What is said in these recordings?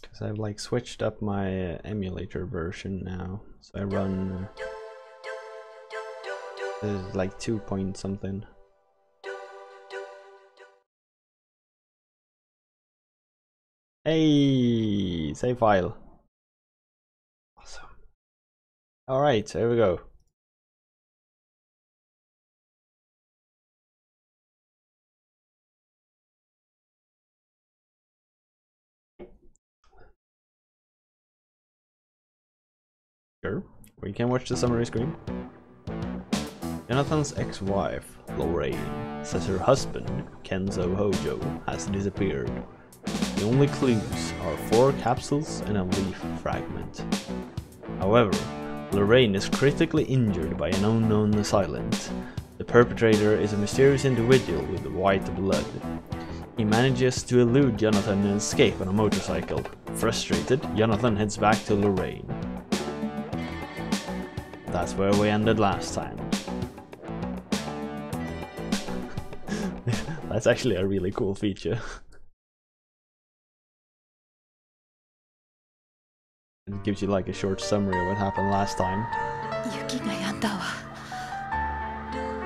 Because I've like switched up my emulator version now, so I run like 2 point something. Hey, save file. Awesome. All right, here we go. Sure, we can watch the summary screen. Jonathan's ex-wife, Lorraine, says her husband, Kenzo Hojo, has disappeared. The only clues are 4 capsules and a leaf fragment. However, Lorraine is critically injured by an unknown assailant. The perpetrator is a mysterious individual with white blood. He manages to elude Jonathan and escape on a motorcycle. Frustrated, Jonathan heads back to Lorraine. That's where we ended last time. That's actually a really cool feature. It gives you like a short summary of what happened last time. 雪が止んだわ。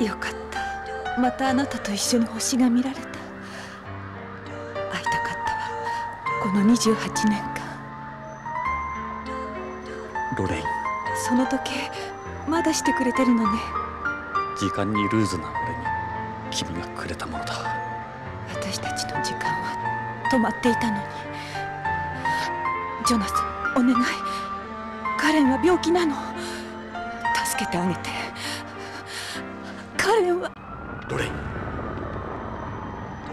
よかった。またあなたと一緒に星が見られた。会いたかったわ。この28年間。ロレイン。その時計まだしてくれてるのね。時間にルーズな俺に君がくれたものだ。私たちの時間は止まっていたのに。ジョナサン、お願い。カレンは病気なの。助けてあげて。カレンは。ロレイン。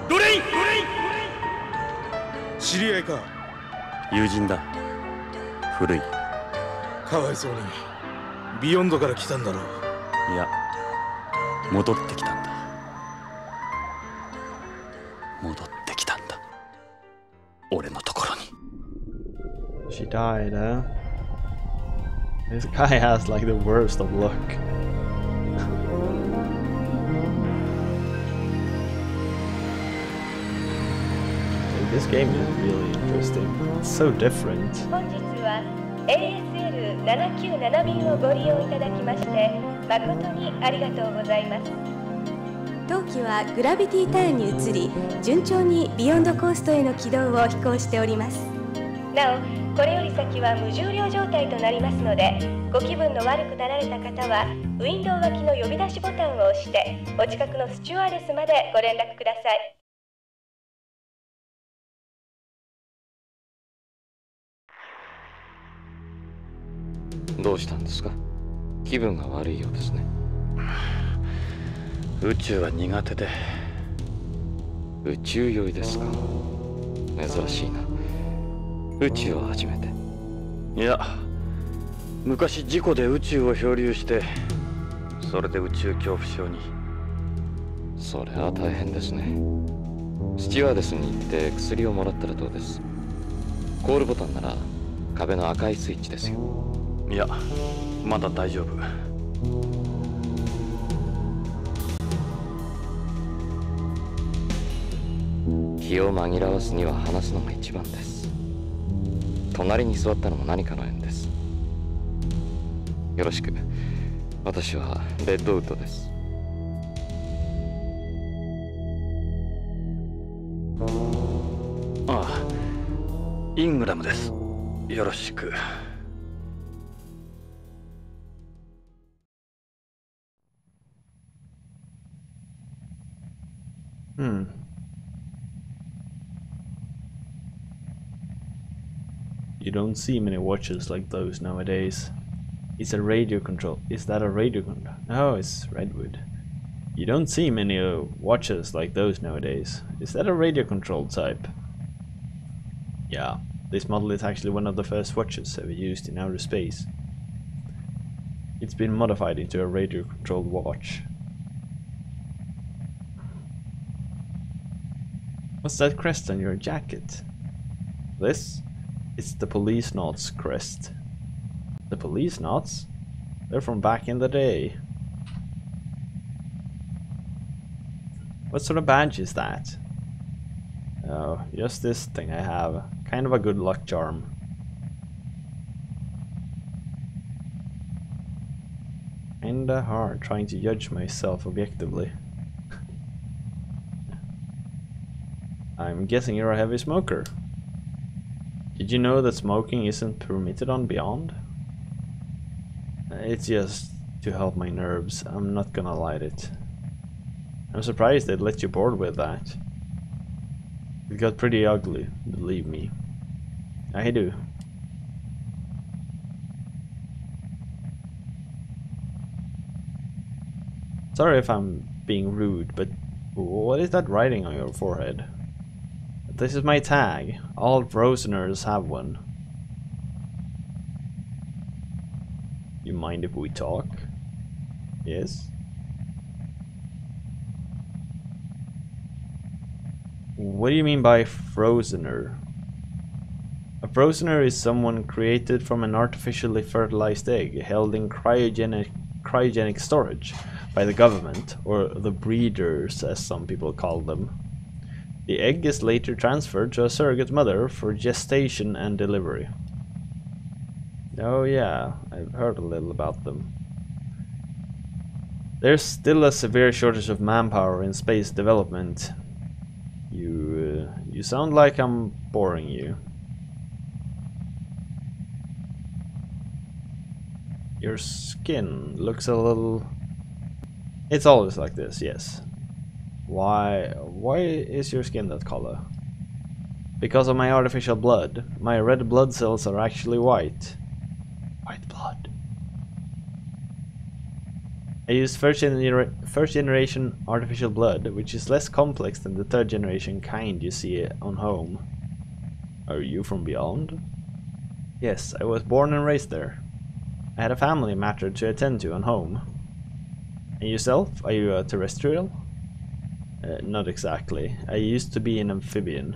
ロレイン。ロレイン。知り合いか。友人だ。古い。かわいそうに。ビヨンドから来たんだろう。いや、戻ってきたんだ。戻ってきたんだ。俺のところに。She died, huh? This guy has like the worst of luck. This game is really interesting. It's so different. 本日は ASL797 便をご利用いただきまして誠にありがとうございます。当機はグラビティターンに移り、順調にビヨンドコーストへの軌道を飛行しております。なお、これより先は無重量状態となりますので、ご気分の悪くなられた方はウィンドウ脇の呼び出しボタンを押してお近くのスチュワーデスまでご連絡ください。どうしたんですか？気分が悪いようですね。宇宙は苦手で。宇宙酔いですか？珍しいな。宇宙は初めて。いや、昔事故で宇宙を漂流して、それで宇宙恐怖症に。それは大変ですね。スチュワーデスに行って薬をもらったらどうです？コールボタンなら壁の赤いスイッチですよ。いや、まだ大丈夫。気を紛らわすには話すのが一番です。隣に座ったのも何かの縁です。よろしく。私はレッドウッドです。ああ、イングラムです。よろしく。You don't see many watches like those nowadays. It's a radio control. Is that a radio control? No, it's Redwood. You don't see many watches like those nowadays. Is that a radio control type? Yeah, this model is actually one of the first watches ever used in outer space. It's been modified into a radio controlled watch. What's that crest on your jacket? This? It's the Policenauts crest. The Policenauts? They're from back in the day. What sort of badge is that? Oh, just this thing I have. Kind of a good luck charm. Kinda hard trying to judge myself objectively. I'm guessing you're a heavy smoker. Did you know that smoking isn't permitted on Beyond? It's just to help my nerves. I'm not gonna light it. I'm surprised they'd let you board with that. It got pretty ugly, believe me. I do. Sorry if I'm being rude, but what is that writing on your forehead? This is my tag. All Frozeners have one. You mind if we talk? Yes? What do you mean by Frozener? A Frozener is someone created from an artificially fertilized egg held in cryogenic storage by the government, or the breeders as some people call them. The egg is later transferred to a surrogate mother for gestation and delivery. Oh yeah, I've heard a little about them. There's still a severe shortage of manpower in space development. You sound like I'm boring you. Your skin looks a little... It's always like this, yes. Why is your skin that color? Because of my artificial blood. My red blood cells are actually white. White blood. I use first generation artificial blood, which is less complex than the third generation kind you see on home. Are you from Beyond? Yes, I was born and raised there. I had a family matter to attend to on home. And yourself? Are you a terrestrial? Not exactly. I used to be an amphibian.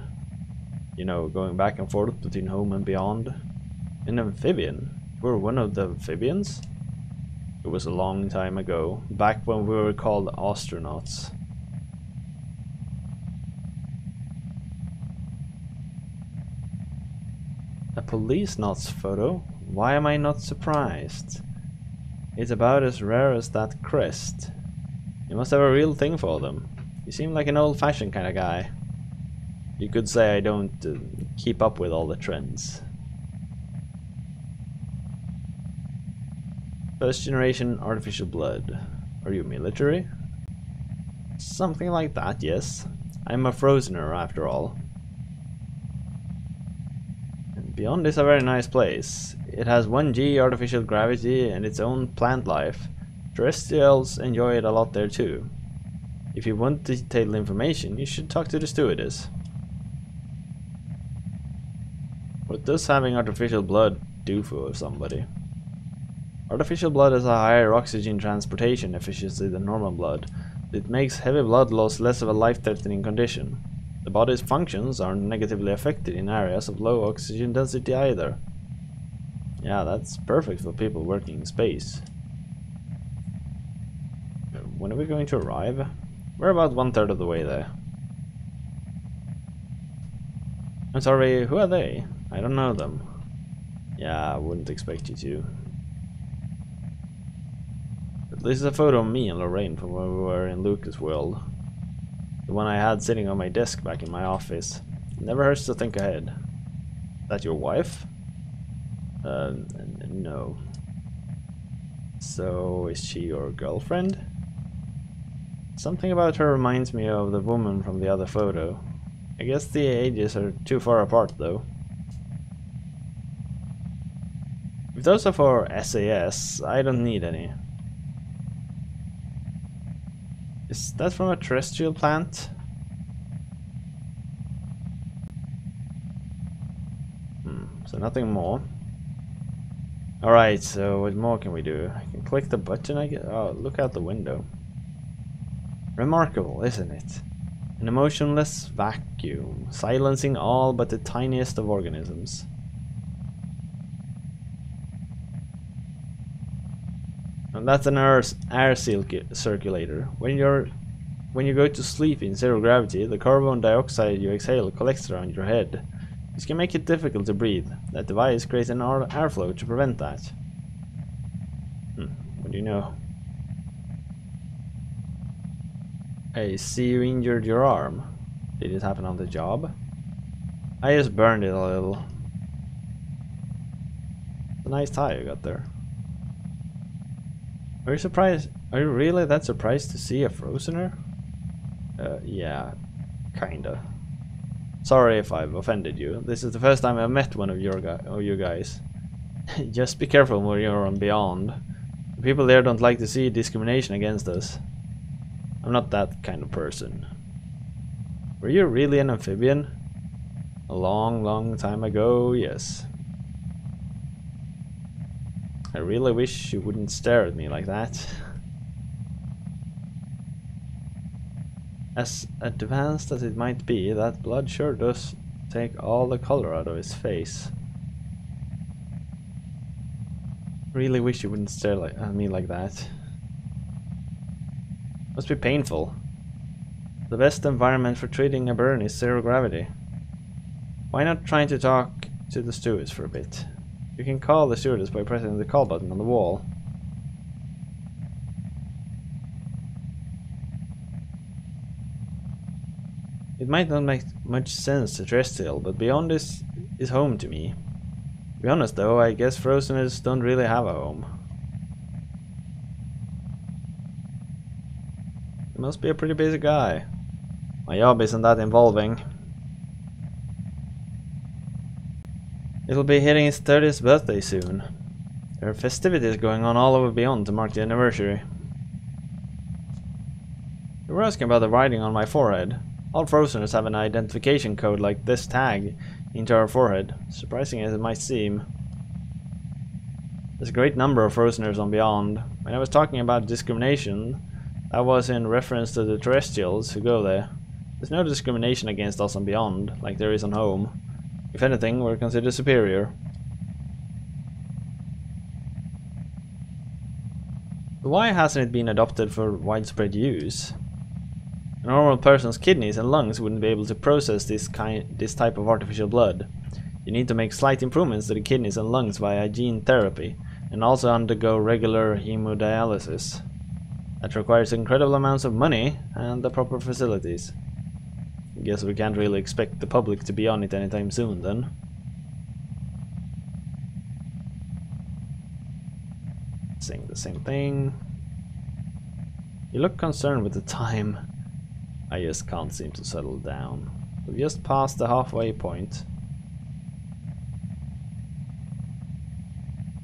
You know, going back and forth between home and beyond. An amphibian? You were one of the amphibians? It was a long time ago, back when we were called astronauts. A Policenauts photo? Why am I not surprised? It's about as rare as that crest. You must have a real thing for them. You seem like an old-fashioned kind of guy. You could say I don't keep up with all the trends. First generation artificial blood. Are you military? Something like that, yes. I'm a Frozener after all. And Beyond is a very nice place. It has 1G artificial gravity and its own plant life. Terrestrials enjoy it a lot there too. If you want detailed information, you should talk to the stewardess. What does having artificial blood do for somebody? Artificial blood has a higher oxygen transportation efficiency than normal blood. It makes heavy blood loss less of a life-threatening condition. The body's functions aren't negatively affected in areas of low oxygen density either. Yeah, that's perfect for people working in space. When are we going to arrive? We're about 1/3 of the way there. I'm sorry, who are they? I don't know them. Yeah, I wouldn't expect you to. But this is a photo of me and Lorraine from when we were in Lucas World. The one I had sitting on my desk back in my office. It never hurts to think ahead. That your wife? No. So, is she your girlfriend? Something about her reminds me of the woman from the other photo. I guess the ages are too far apart though. If those are for SAS, I don't need any. Is that from a terrestrial plant? So nothing more. Alright, so what more can we do? I can click the button, I guess. Oh, look out the window. Remarkable, isn't it? An emotionless vacuum, silencing all but the tiniest of organisms. And that's an air circulator. When you're when you go to sleep in zero gravity, the carbon dioxide you exhale collects around your head. This can make it difficult to breathe. That device creates an airflow to prevent that. What do you know? I see you injured your arm. Did it happen on the job? I just burned it a little. It's a nice tie you got there. Are you surprised? Are you really that surprised to see a Frozener? Yeah, kinda. Sorry if I've offended you. This is the first time I've met one of you guys. Just be careful when you're on Beyond. The people there don't like to see discrimination against us. I'm not that kind of person. Were you really an amphibian? A long, long time ago, yes. I really wish you wouldn't stare at me like that. As advanced as it might be, that blood sure does take all the color out of his face. Really wish you wouldn't stare at me like that. Must be painful. The best environment for treating a burn is zero gravity. Why not try to talk to the stewardess for a bit? You can call the stewardess by pressing the call button on the wall. It might not make much sense to terrestrial, but Beyond is home to me. To be honest though, I guess Frozeners don't really have a home. He must be a pretty busy guy. My job isn't that involving. It'll be hitting his 30th birthday soon. There are festivities going on all over Beyond to mark the anniversary. You were asking about the writing on my forehead. All Frozeners have an identification code like this tag into our forehead, surprising as it might seem. There's a great number of Frozeners on Beyond. When I was talking about discrimination, that was in reference to the terrestrials who go there. There's no discrimination against us on Beyond, like there is on home. If anything, we're considered superior. Why hasn't it been adopted for widespread use? A normal person's kidneys and lungs wouldn't be able to process this type of artificial blood. You need to make slight improvements to the kidneys and lungs via gene therapy, and also undergo regular hemodialysis. That requires incredible amounts of money and the proper facilities. I guess we can't really expect the public to be on it anytime soon then. Saying the same thing. You look concerned with the time. I just can't seem to settle down. We've just passed the halfway point.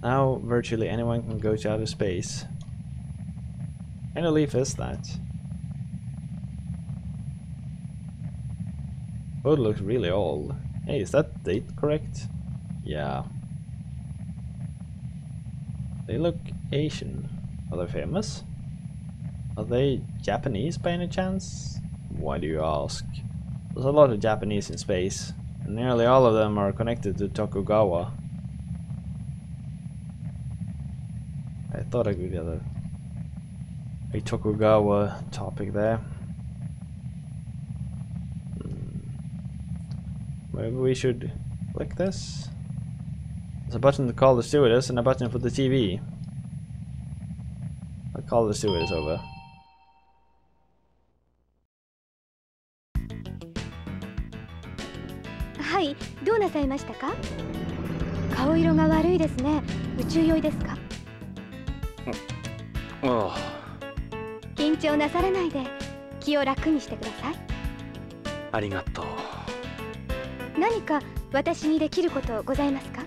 Now virtually anyone can go to outer space. What kind of leaf is that? Oh, it looks really old. Hey, is that date correct? Yeah. They look Asian. Are they famous? Are they Japanese by any chance? Why do you ask? There's a lot of Japanese in space, and nearly all of them are connected to Tokugawa. I thought I could get a Tokugawa topic there. Maybe we should click this. There's a button to call the stewardess and a button for the TV. I'll call the stewardess over. Hi, どうなさいましたか? 顔色が悪いですね。宇宙酔いですか? ああ。緊張なさらないで気を楽にしてください。ありがとう。何か私にできることございますか?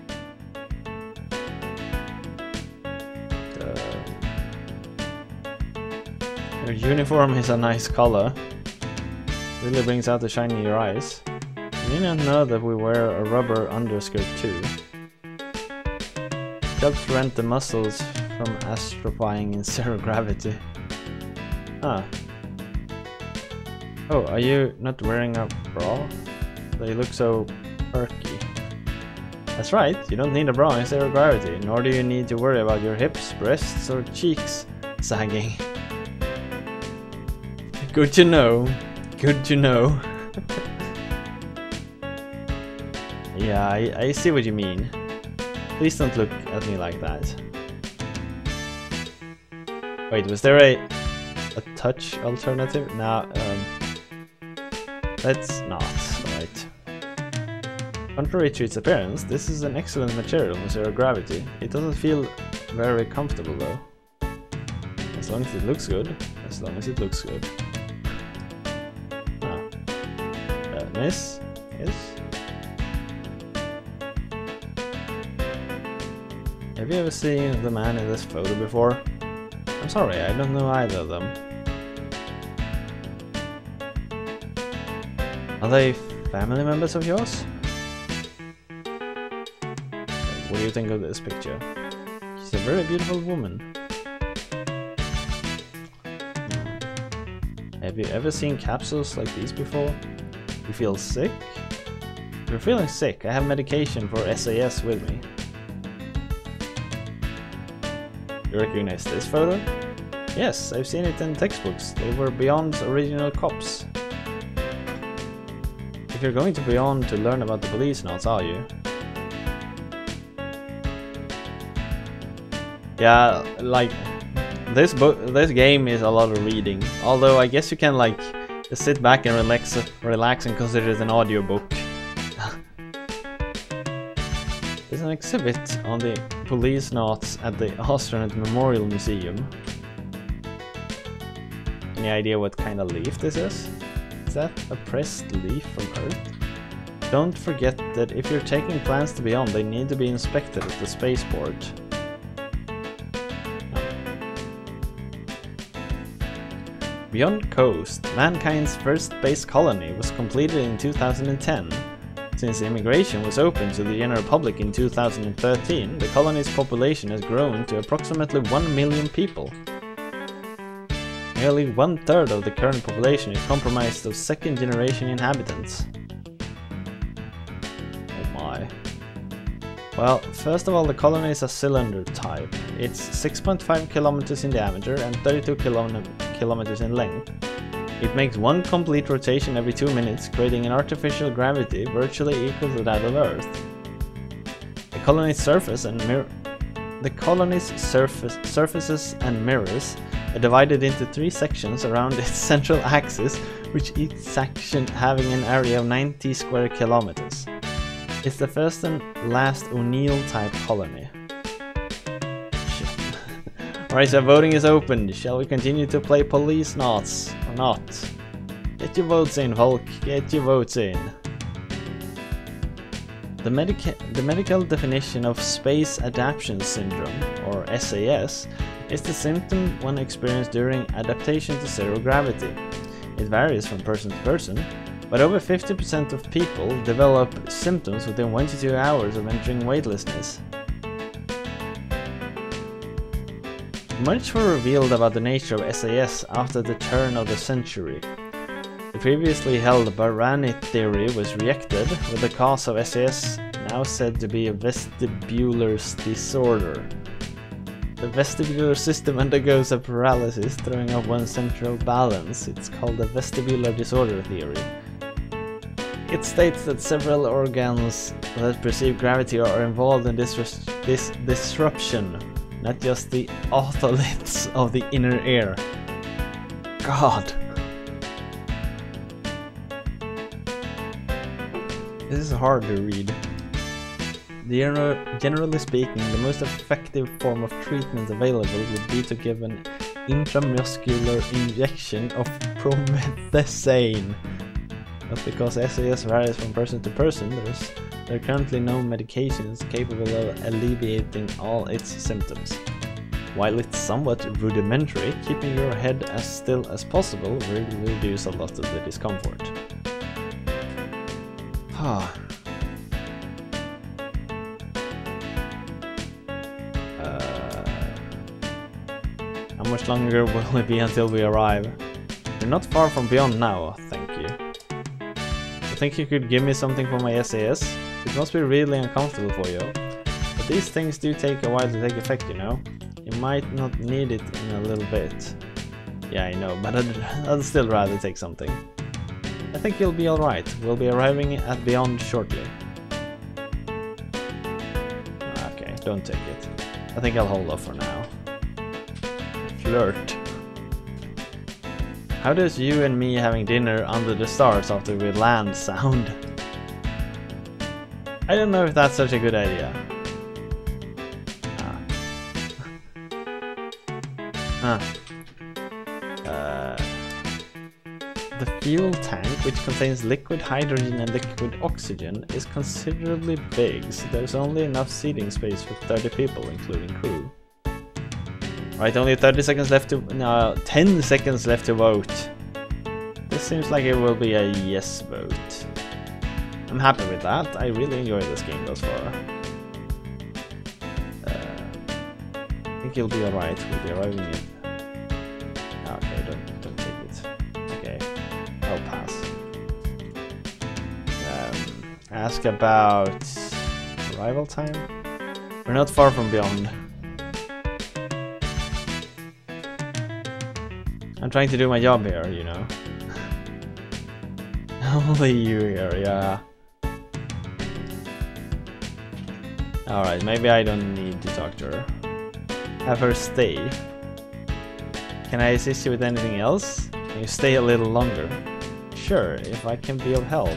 Your uniform is a nice color. Really brings out the shine in your eyes. You didn't know that we wear a rubber underskirt too. It helps prevent the muscles from atrophying in zero gravity. Ah. Oh, are you not wearing a bra? They look so perky. That's right, you don't need a bra in zero gravity, nor do you need to worry about your hips, breasts or cheeks sagging. Good to know. Good to know. Yeah, I see what you mean. Please don't look at me like that. Wait, was there a touch alternative? No, that's not right. Contrary to its appearance, this is an excellent material for zero gravity. It doesn't feel very comfortable though. As long as it looks good. As long as it looks good. Ah. Miss? Yes? Have you ever seen the man in this photo before? I'm sorry, I don't know either of them. Are they family members of yours? What do you think of this picture? She's a very beautiful woman. Have you ever seen capsules like these before? You feel sick? If you're feeling sick, I have medication for SAS with me. You recognize this photo? Yes, I've seen it in textbooks. They were Beyond's original cops. If you're going to Beyond to learn about the Policenauts, are you? Yeah, like this game is a lot of reading. Although I guess you can like just sit back and relax and consider it an audiobook. There's an exhibit on the Policenauts at the Astronaut Memorial Museum. Any idea what kind of leaf this is? Is that a pressed leaf from Earth? Don't forget that if you're taking plans to Beyond, they need to be inspected at the spaceport. Beyond Coast, mankind's first space colony, was completed in 2010. Since immigration was open to the general public in 2013, the colony's population has grown to approximately 1 million people. Nearly 1/3 of the current population is comprised of second-generation inhabitants. Oh my. Well, first of all, the colony is a cylinder type. It's 6.5 kilometers in diameter and 32 kilometers in length. It makes one complete rotation every 2 minutes, creating an artificial gravity virtually equal to that of Earth. The colony's surfaces and mirrors are divided into 3 sections around its central axis, with each section having an area of 90 square kilometers. It's the first and last O'Neill type colony. Alright, so voting is open. Shall we continue to play Policenauts or not? Get your votes in, folk. Get your votes in. The medical definition of Space Adaptation Syndrome, or SAS, is the symptom one experienced during adaptation to zero gravity. It varies from person to person, but over 50% of people develop symptoms within 1 to 2 hours of entering weightlessness. Much was revealed about the nature of SAS after the turn of the century. The previously held Barani theory was rejected, with the cause of SAS now said to be a vestibular disorder. The vestibular system undergoes a paralysis, throwing off one's central balance. It's called the vestibular disorder theory. It states that several organs that perceive gravity are involved in this disruption, not just the otoliths of the inner ear. God. This is hard to read. Generally speaking, the most effective form of treatment available would be to give an intramuscular injection of promethazine. But because SAS varies from person to person, there are currently no medications capable of alleviating all its symptoms. While it's somewhat rudimentary, keeping your head as still as possible will reduce a lot of the discomfort. How much longer will it be until we arrive? We're not far from Beyond now, thank you. I think you could give me something for my SAS? It must be really uncomfortable for you. But these things do take a while to take effect, you know? You might not need it in a little bit. Yeah, I know, but I'd still rather take something. I think you'll be alright. We'll be arriving at Beyond shortly. Okay, don't take it. I think I'll hold off for now. Flirt. How does you and me having dinner under the stars after we land sound? I don't know if that's such a good idea. The fuel tank, which contains liquid hydrogen and liquid oxygen, is considerably big, so there's only enough seating space for 30 people, including crew. Right, only 30 seconds left to... no, 10 seconds left to vote. This seems like it will be a yes vote. I'm happy with that. I really enjoy this game thus far. I think you'll be alright. We'll be arriving in... okay, don't take it. Okay, I'll pass. Ask about arrival time. We're not far from Beyond. I'm trying to do my job here, you know. Only you here, yeah. Alright, maybe I don't need to talk to her. Have her stay. Can I assist you with anything else? Can you stay a little longer? Sure, if I can be of help.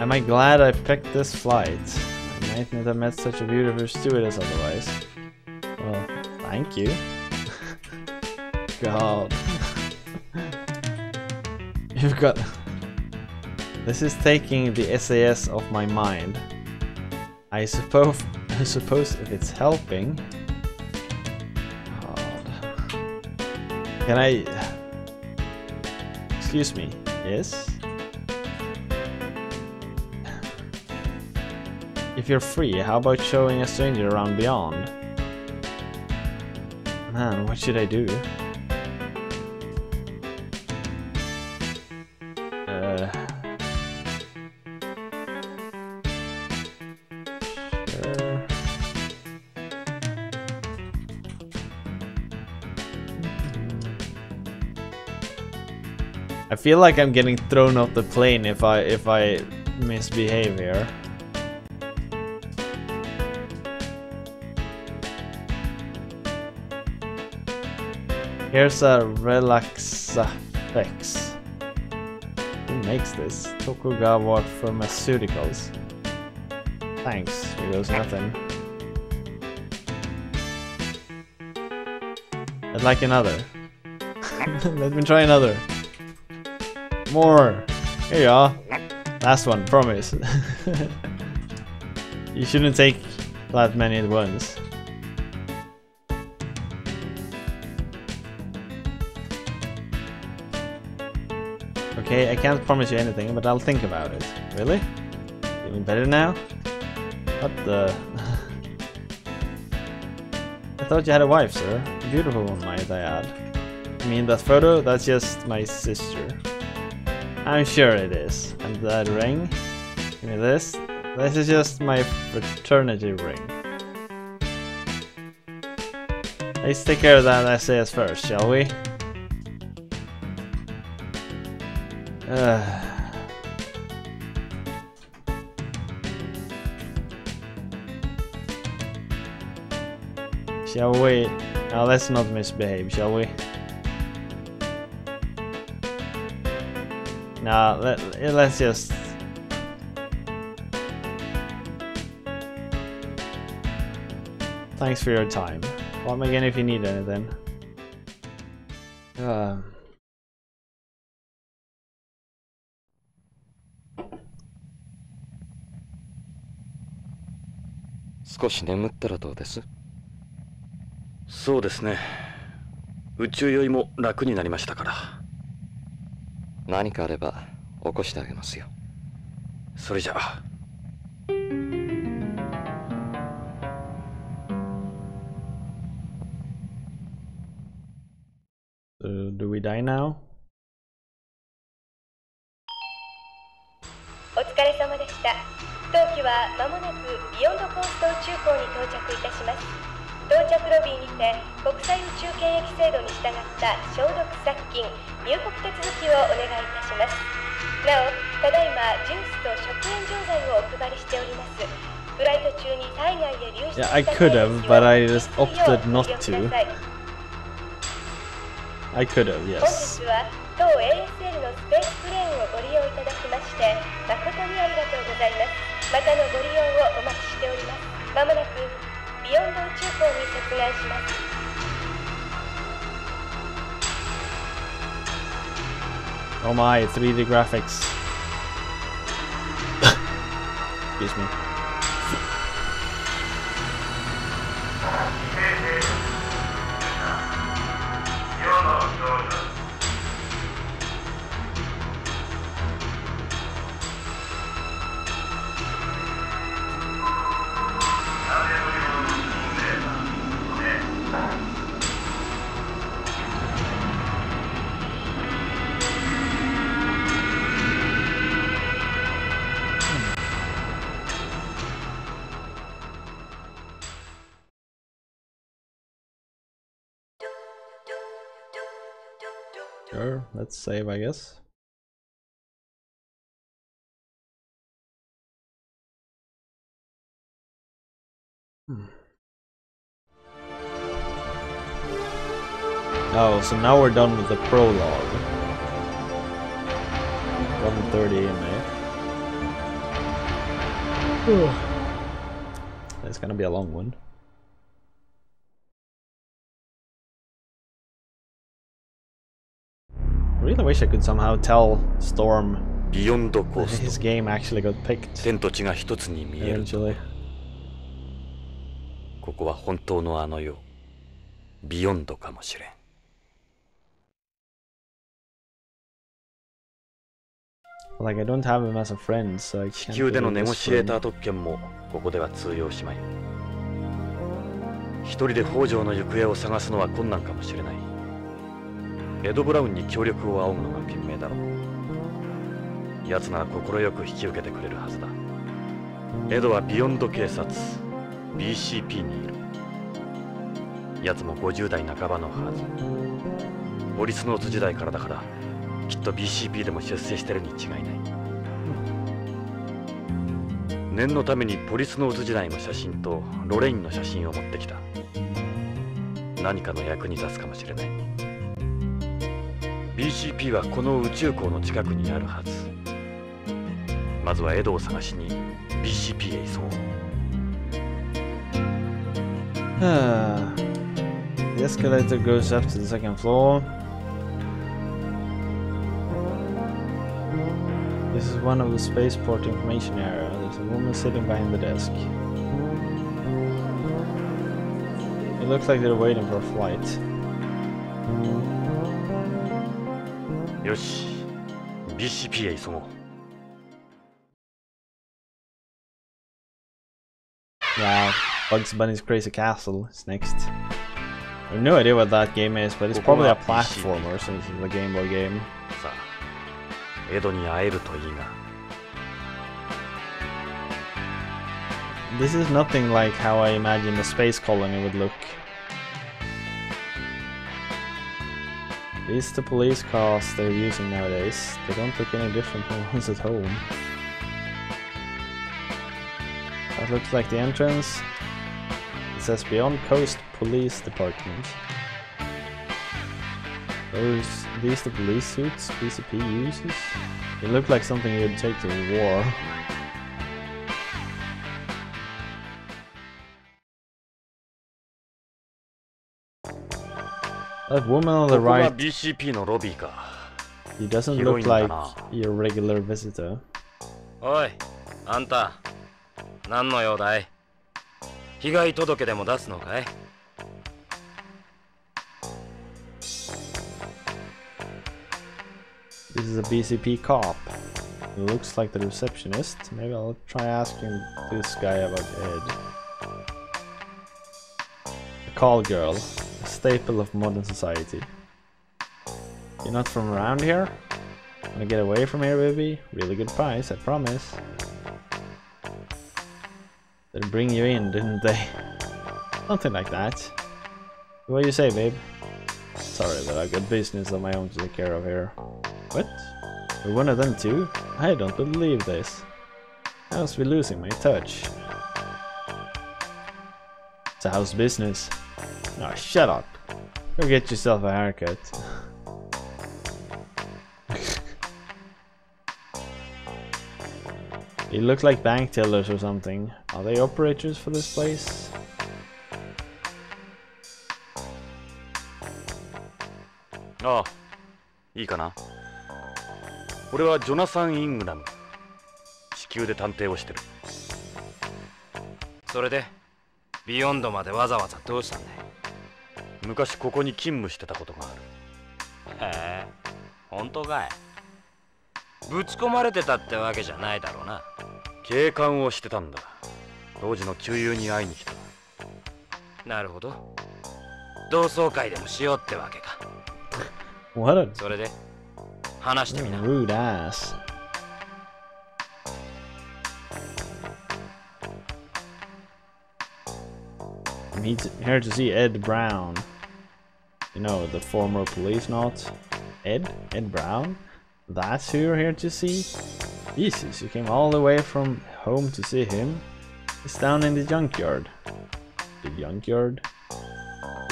Am I glad I picked this flight? I might not have met such a beautiful stewardess otherwise. Well, thank you. God. You've got... This is taking the SAS off my mind. I suppose if it's helping... God. Can I... Excuse me. Yes? If you're free, how about showing a stranger around Beyond? Man, what should I do? Sure. I feel like I'm getting thrown off the plane if I misbehave here. Here's a Relaxaflex. Who makes this? Tokugawa Pharmaceuticals. Thanks, here goes nothing. I'd like another. Let me try another. More! Here you are. Last one, promise. You shouldn't take that many at once. Okay, I can't promise you anything, but I'll think about it. Really? Feeling better now? What the... I thought you had a wife, sir. A beautiful one, might I add. I mean, that photo? That's just my sister. I'm sure it is. And that ring? Give me this. This is just my fraternity ring. Let's take care of that SAS first, shall we? Shall we? Now let's not misbehave, shall we? Nah, let's just... Thanks for your time. Call me again if you need anything.少し眠ったらどうです？そうですね。宇宙酔いも楽になりましたから。何かあれば起こしてあげますよ。それじゃあ。Do we die now? お疲れ様でした。当機は間もなくビヨンドコースト宇宙港に到着いたします。到着ロビーにて国際宇宙検疫制度に従った消毒殺菌、入国手続きをお願いいたします。なお、ただいまジュースと食塩錠剤をお配りしております。フライト中に体外へ流出 Yeah, I could have, but I just opted not to. I could have, yes. 本日は当 ASL のスペースプレーンをご利用いただきまして誠にありがとうございます。またのご利用をお待ちしております。まもなくビヨンド宇宙港に接岸します。Oh my, 3D graphics. Excuse me. Sure, let's save, I guess. Oh, so now we're done with the prologue. 1:30 AMA. It's gonna be a long one. I really wish I could somehow tell Storm that his game actually got picked 天と地が一つに見える。 eventually. ここは本当のあの世、ビヨンドかもしれん。 Like I don't have him as a friend, so I 地 can't 球での really ネゴシエーター whisper him. 特権もここでは通用しまい。一人で北条の行方を探すのは困難かもしれない。エド・ブラウンに協力を仰ぐのが賢明だろう。奴なら快く引き受けてくれるはずだ。エドはビヨンド警察 BCP にいる。奴も50代半ばのはず。ポリスノーツ時代からだからきっと BCP でも出世してるに違いない。念のためにポリスノーツ時代の写真とロレインの写真を持ってきた。何かの役に立つかもしれない。BCP はこの宇宙港の近くにあるはず。まずはエドを探しに BCP へ急ごう。The escalator goes up to the second floor. This is one of the spaceport information area. There's a woman sitting behind the desk. It looks like they're waiting for a flight. よし、BCP へ急ごう。Wow, Bugs Bunny's Crazy Castle is next. I have no idea what that game is, but it's probably a platformer since it's a Game Boy game. さあ、エドに会えるといいが。 This is nothing like how I imagined a space colony would look. These are the police cars they're using nowadays. They don't look any different from the ones at home. That looks like the entrance. It says Beyond Coast Police Department. These the police suits BCP uses? They look like something you'd take to war. That woman on the ここが right, BCP のロビーか。 he doesn't 広い look んだ like な。 your regular visitor. おい、あんた、何の用だい？被害届でも出すのかい？ This is a BCP cop. He looks like the receptionist. Maybe I'll try asking this guy about Ed. A call girl, a staple of modern society. You're not from around here? Wanna get away from here, baby? Really good price, I promise. They bring you in, didn't they? Something like that. What do you say, babe? Sorry, but I've got business of my own to take care of here. What? We're one of them too? I don't believe this. I must be losing my touch. It's a house business. Oh, shut up. Go get yourself a haircut. They look like bank tellers or something. Are they operators for this place? Ah, いいかな。俺はジョナサン・イングナム。地球で探偵をしてる。それでビヨンドまでわざわざどうしたんだい？昔ここに勤務してたことがある。へえ、本当かい？ぶち込まれてたってわけじゃないだろうな。警官をしてたんだ。当時の旧友に会いに来た。なるほど。同窓会でもしようってわけか。What a それで話してみな。 rude ass. I'm here to see Ed Brown. You know, the former Policenauts. Ed Brown? That's who you're here to see? Jesus, you came all the way from home to see him? He's down in the junkyard. The junkyard?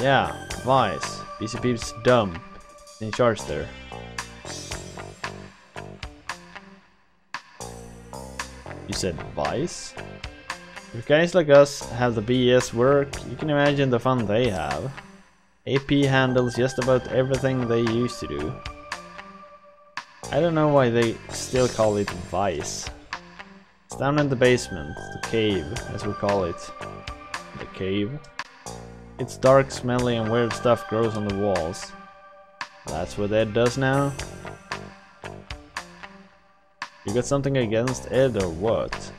Yeah, Vice. BCP's dumb. In charge there. You said Vice? If guys like us have the BS work, you can imagine the fun they have. AP handles just about everything they used to do. I don't know why they still call it Vice. It's down in the basement, the cave, as we call it. The cave. It's dark, smelly, and weird stuff grows on the walls. That's what Ed does now? You got something against Ed or what?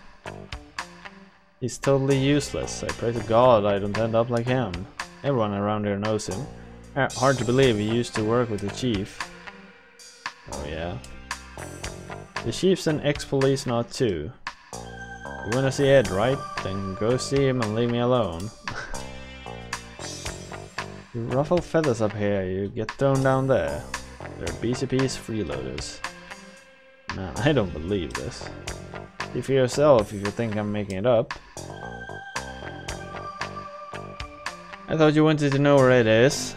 He's totally useless. I pray to God I don't end up like him. Everyone around here knows him. Hard to believe he used to work with the chief. Oh yeah. The chief's an ex-policenaut too. You wanna see Ed, right? Then go see him and leave me alone. You ruffle feathers up here, you get thrown down there. They're BCP's freeloaders. Man, I don't believe this. See for yourself if you think I'm making it up. I thought you wanted to know where it is.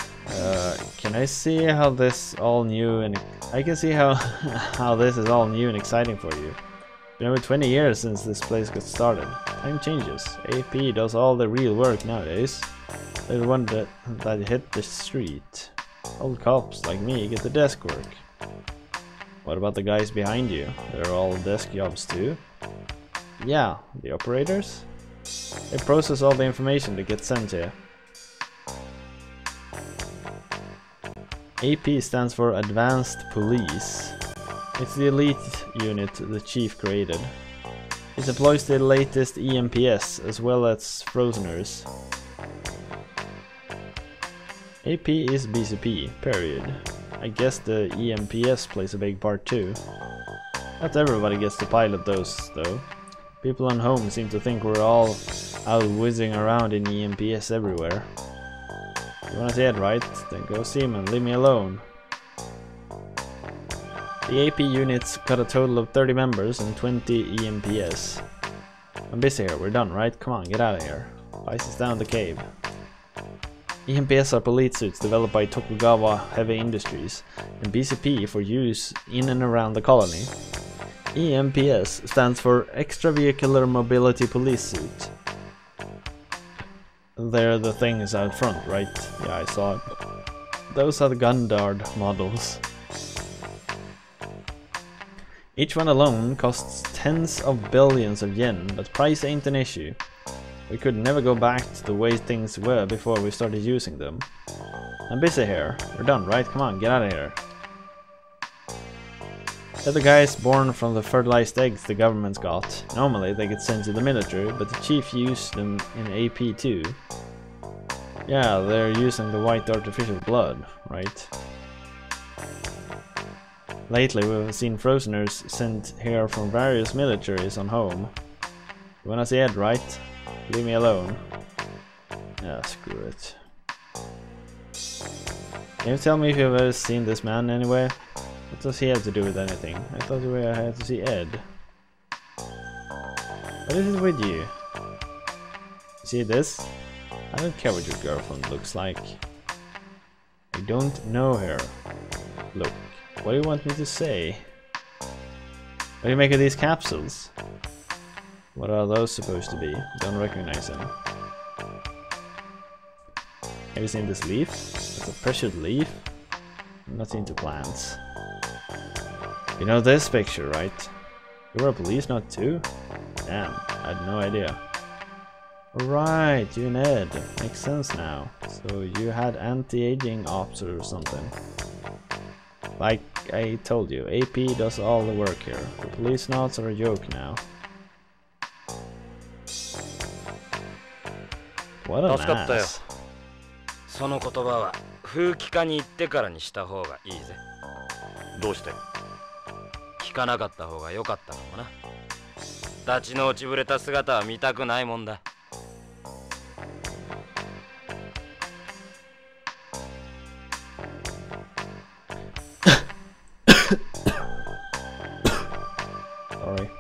Can I see how this all new and I can see how how this is all new and exciting for you. Been over 20 years since this place got started. Time changes. AP does all the real work nowadays. They're the one that hit the street. Old cops like me get the desk work. What about the guys behind you? They're all desk jobs too? Yeah, the operators? They process all the information that gets sent here. AP stands for Advanced Police. It's the elite unit the chief created. It deploys the latest EMPS as well as Frozeners. AP is BCP, period. I guess the EMPS plays a big part too. Not everybody gets to pilot those though. People on home seem to think we're all out whizzing around in EMPS everywhere. You wanna see it, right? Then go see him and leave me alone. The AP units got a total of 30 members and 20 EMPS. I'm busy here, we're done, right? Come on, get out of here. Vice is down the cave. EMPS are police suits developed by Tokugawa Heavy Industries and BCP for use in and around the colony. EMPS stands for Extravehicular Mobility Police Suit. They're the things out front, right? Yeah, I saw it. Those are the Gundard models. Each one alone costs tens of billions of yen, but price ain't an issue. We could never go back to the way things were before we started using them. I'm busy here. We're done, right? Come on, get out of here. They're the guys born from the fertilized eggs the government's got. Normally they get sent to the military, but the chief used them in AP too. Yeah, they're using the white artificial blood, right? Lately we've seen Frozeners sent here from various militaries on home. You wanna see Ed, right? Leave me alone. Yeah, screw it. Can you tell me if you've ever seen this man anywhere? What does he have to do with anything? I thought we had to see Ed. What is it with you? See this? I don't care what your girlfriend looks like. I don't know her. Look, what do you want me to say? What do you make of these capsules? What are those supposed to be? Don't recognize them. Have you seen this leaf? It's a precious leaf. I'm not into plants. You know this picture, right? You were a police not too? Damn, I had no idea. Right, you and Ed. Makes sense now. So you had anti-aging ops or something. Like I told you, AP does all the work here. The Policenauts are a joke now. What an ass. その言葉は風紀課に行ってからにした方がいいぜ。どうして？聞かなかった方が良かったかもな。立ちの落ちぶれた姿は見たくないもんだ。Sorry.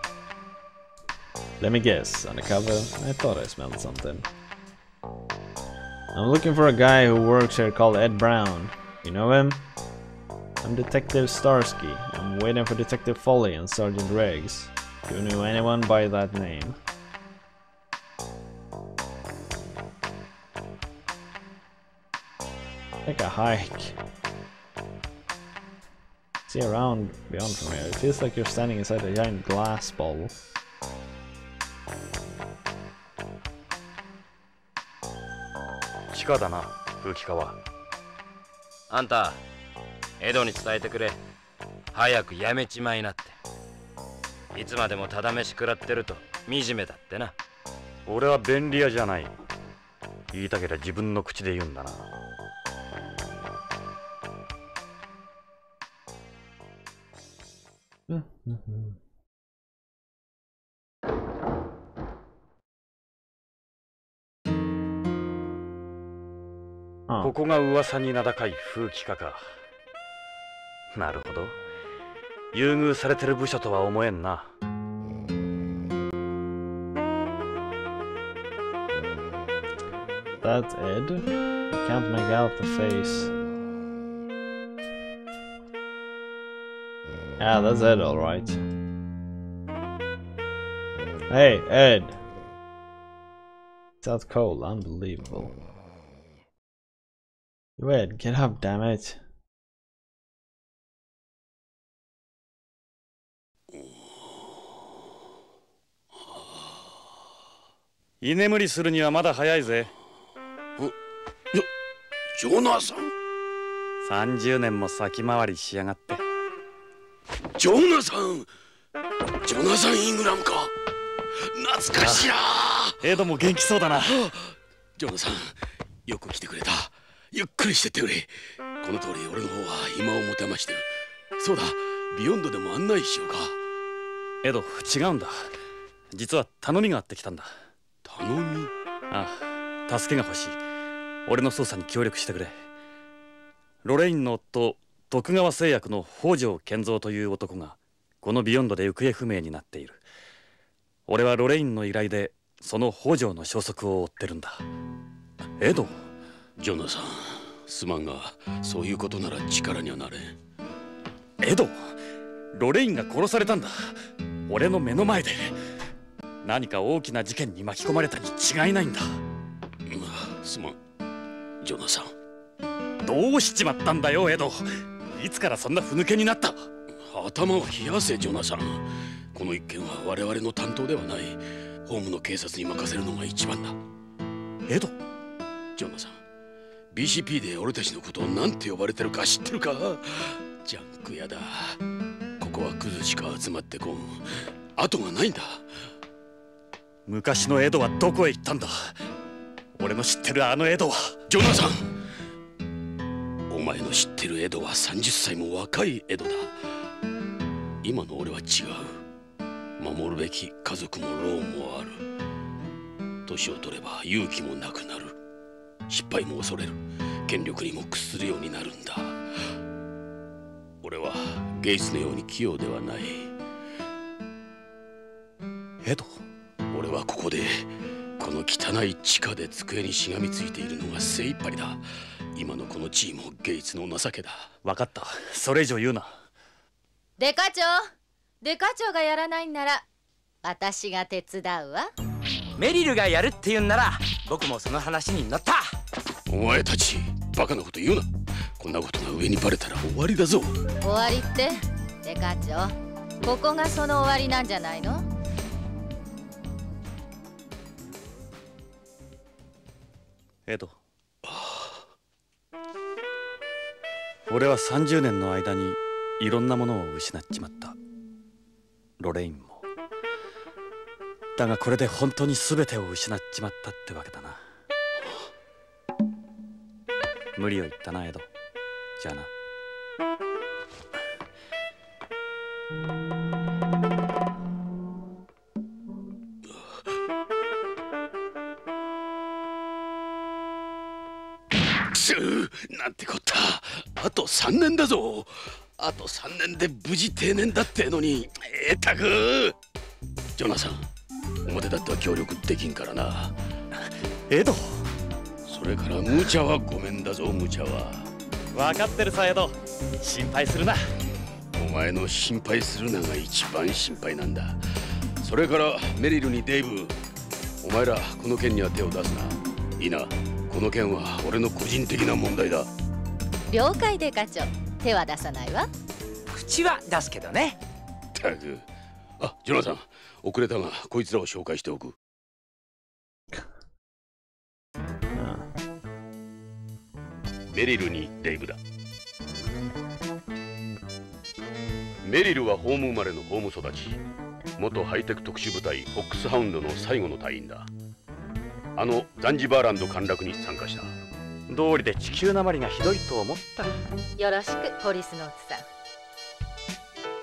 Let me guess. On the cover, I thought I smelled something. I'm looking for a guy who works here called Ed Brown. You know him? I'm Detective Starsky. I'm waiting for Detective Foley and Sergeant Riggs. Do you know anyone by that name? Take a hike. See around beyond from here. It feels like you're standing inside a giant glass ball.地下だな、風紀課は。あんた、エドに伝えてくれ。早くやめちまいなって。いつまでもただ飯食らってると惨めだってな。俺は便利屋じゃない。言いたけりゃ自分の口で言うんだな。ここが噂に名高い風紀課か。なるほど。優遇されてる部署とは思えんな。That's Ed? I can't make out the face. Yeah, that's Ed, alright. Hey, Ed! It's out cold, unbelievable. You Ed, get up, damn it.居眠りするにはまだ早いぜ。ジョナサン30年も先回りしやがって。ジョナサンイングラムか。懐かしいな。エドも元気そうだな。ジョナサン、よく来てくれた。ゆっくりしてってくれ。この通り俺の方は暇を持てましてる。そうだ、ビヨンドでも案内しようか。エド、違うんだ。実は頼みがあってきたんだ。頼み？ああ、助けが欲しい。俺の捜査に協力してくれ。ロレインの夫、徳川製薬の北条健三という男がこのビヨンドで行方不明になっている。俺はロレインの依頼でその北条の消息を追ってるんだ。エド？ジョナサン、すまんがそういうことなら力にはなれん。エド、ロレインが殺されたんだ。俺の目の前で。何か大きな事件に巻き込まれたに違いないんだ。すまん、ジョナサン。どうしちまったんだよ、エド。いつからそんなふぬけになった？頭を冷やせ、ジョナサン。この一件は我々の担当ではない。ホームの警察に任せるのが一番だ。エド？ジョナサン、BCP で俺たちのことを何て呼ばれてるか知ってるか？ジャンク屋だ。ここはクズしか集まってこん。後がないんだ。昔のエドはどこへ行ったんだ？俺の知ってるあのエドは。ジョナサン、お前の知ってるエドは30歳も若いエドだ。今の俺は違う。守るべき家族もローンもある。年を取れば勇気もなくなる。失敗も恐れる。権力にも屈するようになるんだ。俺はゲイツのように器用ではない。エド、俺はここでこの汚い地下で机にしがみついているのが精一杯だ。今のこの地位もゲイツの情けだ。分かった。それ以上言うな。デカ長がやらないんなら私が手伝うわ。メリルがやるって言うんなら僕もその話に乗った。お前たちバカなこと言うな。こんなことが上にバレたら終わりだぞ。終わりってデカ長、ここがその終わりなんじゃないの？エド、俺は30年の間にいろんなものを失っちまった。ロレインも。だがこれで本当に全てを失っちまったってわけだな。無理を言ったな、エド。じゃあな。なんてこった。あと3年だぞ。あと3年で無事定年だってのに。たくジョナサン、表だっては協力できんからな。エド、それから無茶はごめんだぞ。無茶は分かってるさ、エド。心配するな。お前の心配するなが一番心配なんだ。それからメリルにデイブ、お前らこの件には手を出すな。いいな。この件は俺の個人的な問題だ。了解デカ長、手は出さないわ。口は出すけどね。たく、あ、ジョナサン、遅れたがこいつらを紹介しておく。メリルにデイブだ。メリルはホーム生まれのホーム育ち。元ハイテク特殊部隊フォックスハウンドの最後の隊員だ。あのザンジバーランド陥落に参加した。道理で地球なまりがひどいと思った。よろしくポリスノーツさ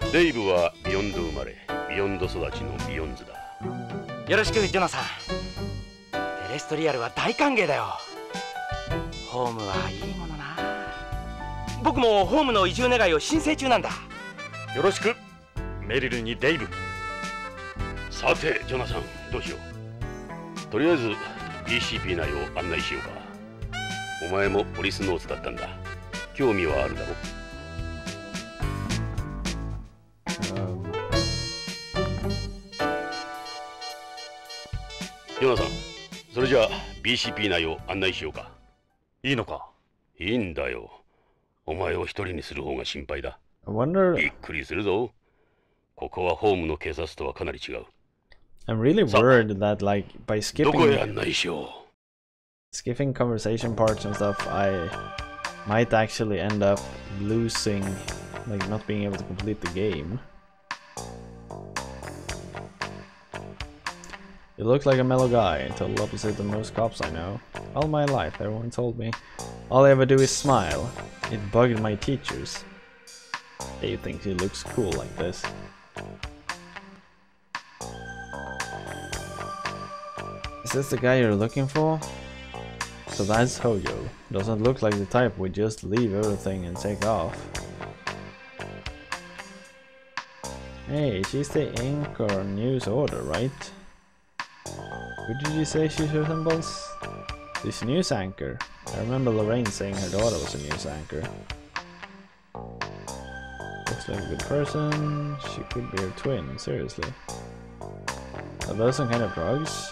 ん。デイブはビヨンド生まれ、ビヨンド育ちのビヨンズだ。よろしくジョナサン。テレストリアルは大歓迎だよ。ホームはいいものな。僕もホームの移住願いを申請中なんだ。よろしくメリルにデイブ。さてジョナサン、どうしよう。とりあえず BCP 内を案内しようか。お前もポリスノーツだったんだ。興味はあるだろ。ジョナサン、それじゃあ BCP 内を案内しようか。いいのか？いいんだよ。お前を一人にする方が心配だ。I wonder... びっくりするぞ。ここはホームの警察とはかなり違う。I'm really worried that, like, by どこへ案内しよう。skipping conversation parts and stuff, I might actually end up losing, like not being able to complete the game. You look like a mellow guy, total opposite of most cops I know. All my life, everyone told me. All I ever do is smile. It bugged my teachers. They think he looks cool like this. Is this the guy you're looking for? So that's Hojo. Doesn't look like the type would just leave everything and take off. Hey, she's the ink or news order, right? Who did you say she resembles? This news anchor. I remember Lorraine saying her daughter was a news anchor. Looks like a good person. She could be her twin, seriously. Are those some kind of drugs?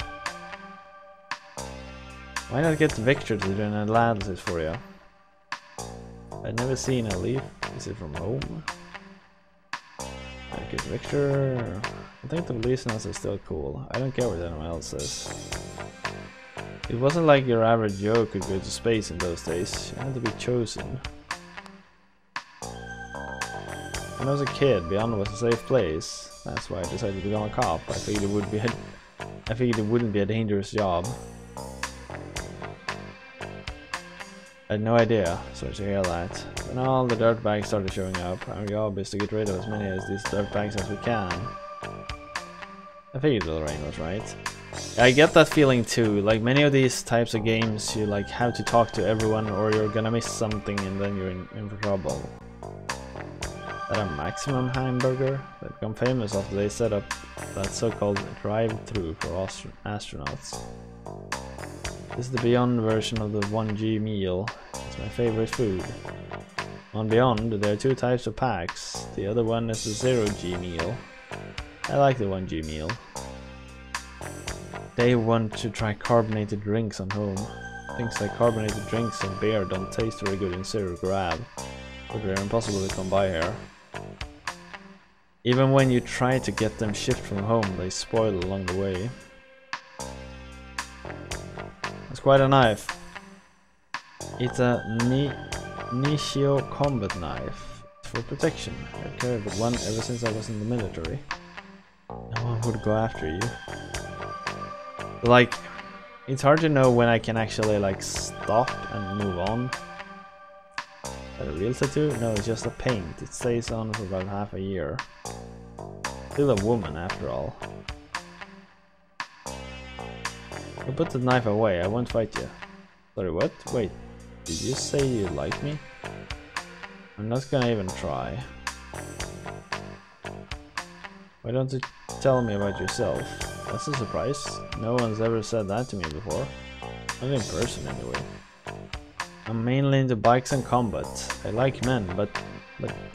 Why not get Victor to do an analysis for you? I've never seen a leaf. Is it from home? I get Victor. I think the Policenauts is still cool. I don't care what anyone else says. It wasn't like your average Joe could go to space in those days. You had to be chosen. When I was a kid, Beyond was a safe place. That's why I decided to become a cop. I figured it wouldn't be a dangerous job. I had no idea, sorry to hear that. Then all the dirt bags started showing up. Our job is to get rid of as many of these dirt bags as we can. I figured Lorraine was right. I get that feeling too, like many of these types of games you like have to talk to everyone or you're gonna miss something and then you're in trouble. That a maximum hamburger? They become famous after they set up that so-called drive-thru for astronauts. This is the Beyond version of the 1G meal. It's my favorite food. On Beyond there are 2 types of packs. The other one is the 0G meal. I like the 1G meal. They want to try carbonated drinks on home. Things like carbonated drinks and beer don't taste very good in Zero Grab, but they're impossible to come by here. Even when you try to get them shipped from home, they spoil along the way. It's quite a knife. It's a Nishio combat knife. It's for protection. I've carried one ever since I was in the military. No one would go after you. Like, it's hard to know when I can actually like stop and move on. Is that a real tattoo? No, it's just a paint. It stays on for about half a year. Still a woman after all. I put the knife away, I won't fight you. Sorry, what? Wait, did you say you like me? I'm not gonna even try. Why don't you tell me about yourself? That's a surprise. No one's ever said that to me before. Not in person anyway. I'm mainly into bikes and combat. I like men, but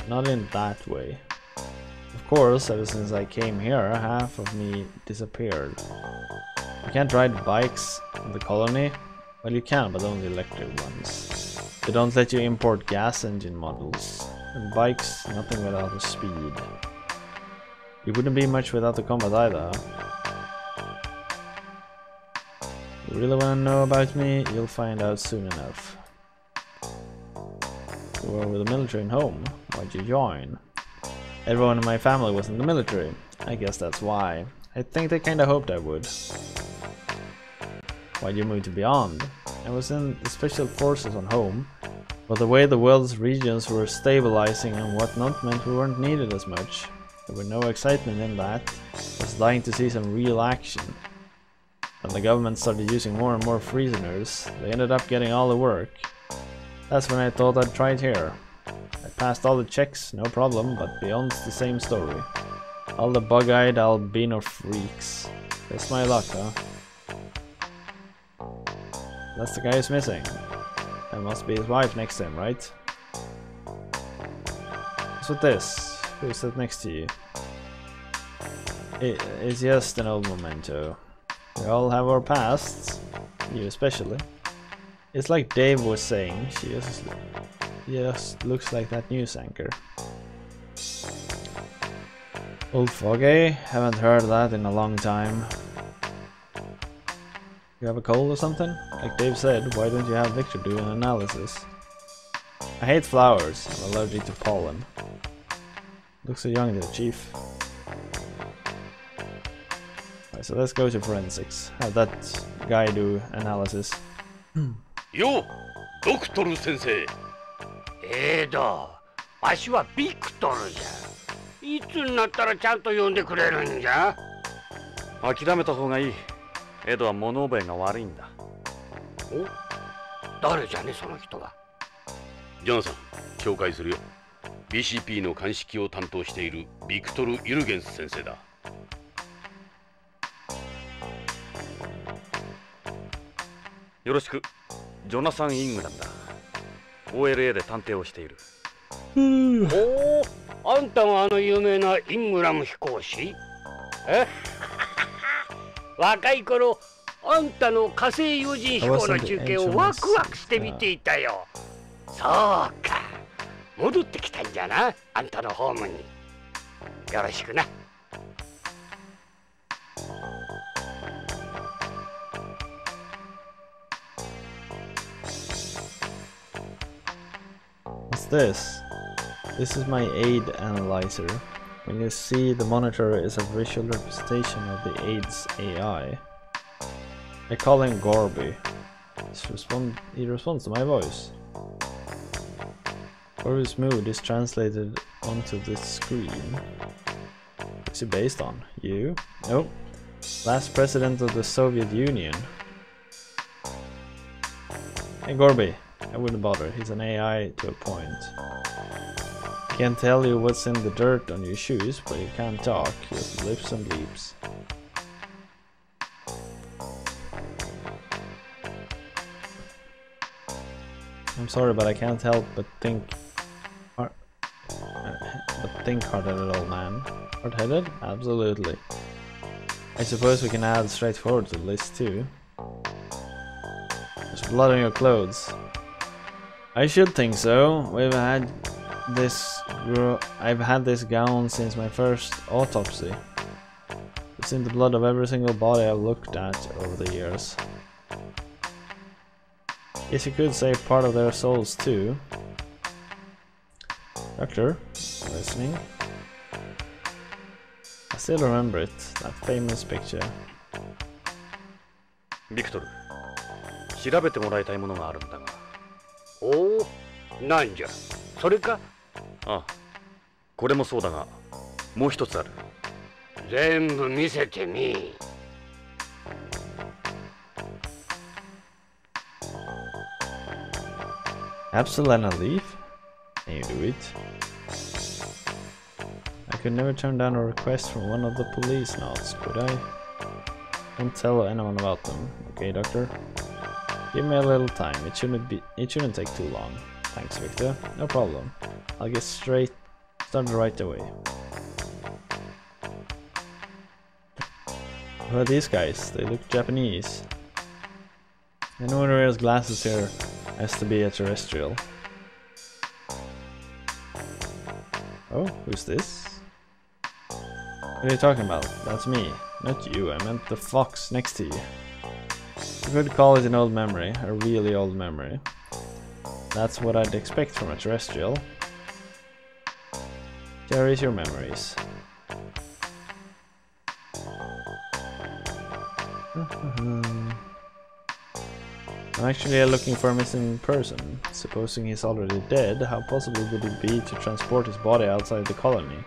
not in that way. Of course, ever since I came here, half of me disappeared. You can't ride bikes in the colony? Well, you can, but only electric ones. They don't let you import gas engine models. And bikes, nothing without the speed. You wouldn't be much without the combat either. You really want to know about me? You'll find out soon enough. You were with the military and home. Why'd you join? Everyone in my family was in the military. I guess that's why. I think they kinda hoped I would. Why'd you move to Beyond? I was in the special forces on home, but the way the world's regions were stabilizing and whatnot meant we weren't needed as much. There was no excitement in that. I was dying to see some real action. When the government started using more and more prisoners, they ended up getting all the work. That's when I thought I'd try it here. I passed all the checks, no problem, but Beyond's the same story. All the bug-eyed albino freaks. That's my luck, huh? That's the guy who's missing. That must be his wife next to him, right? What's with this? Who's sat next to you? It's just an old memento. We all have our pasts. You especially. It's like Dave was saying, she just looks like that news anchor. Old foggy, haven't heard that in a long time. You have a cold or something? Like Dave said, why don't you have Victor do an analysis? I hate flowers, I'm allergic to pollen. Looks so young there, Chief. Alright, so let's go to forensics. Have that guy do analysis. Yo, Dr. 先生。わしはビクトルじゃ。いつになったらちゃんと呼んでくれるんじゃ。諦めた方がいい。エドは物覚えが悪いんだ。お、誰じゃねその人は。ジョナさん、紹介するよ。BCP の鑑識を担当しているビクトル・ユルゲンス先生だ。よろしく。ジョナサン・イングランだ。OLA で探偵をしている。おお、あんたがあの有名なイングラム飛行士？若い頃、あんたの火星有人飛行の中継をワクワクして見ていたよ。そうか、戻ってきたんじゃな、あんたのホームに。よろしくな。What's this? This is my aid analyzer. When you see the monitor is a visual representation of the aid's AI. I call him Gorby. He responds to my voice. Gorby's mood is translated onto this screen. What's it based on? You? Nope. Last president of the Soviet Union. Hey Gorby, I wouldn't bother. He's an AI to a point. Can't tell you what's in the dirt on your shoes, but he can't talk. Just lips and bleeps. I'm sorry, but I can't help but think hard-headed old man. Hard-headed? Absolutely. I suppose we can add straightforward to the list too. There's blood on your clothes. I should think so. I've had this gown since my first autopsy. It's in the blood of every single body I've looked at over the years. Yes, you could say part of their souls too. Doctor, listening. I still remember it, that famous picture. ビクトル、調べてもらいたいものがあるんだが。おお、なんじゃ。それか。ああ、これもそうだが、もう一つある。全部見せてみ。Capsule and a leaf? Can you do it? I could never turn down a request from one of the Policenauts, could I? Don't tell anyone about them, okay, Doctor? Give me a little time. It shouldn't take too long. Thanks, Victor. No problem. I'll get started right away. Who are these guys? They look Japanese. Anyone who wears glasses here has to be a terrestrial. Oh, who's this? What are you talking about? That's me. Not you, I meant the fox next to you. You could call it an old memory, a really old memory. That's what I'd expect from a terrestrial. Cherish your memories. I'm actually looking for a missing person. Supposing he's already dead, how possible would it be to transport his body outside the colony?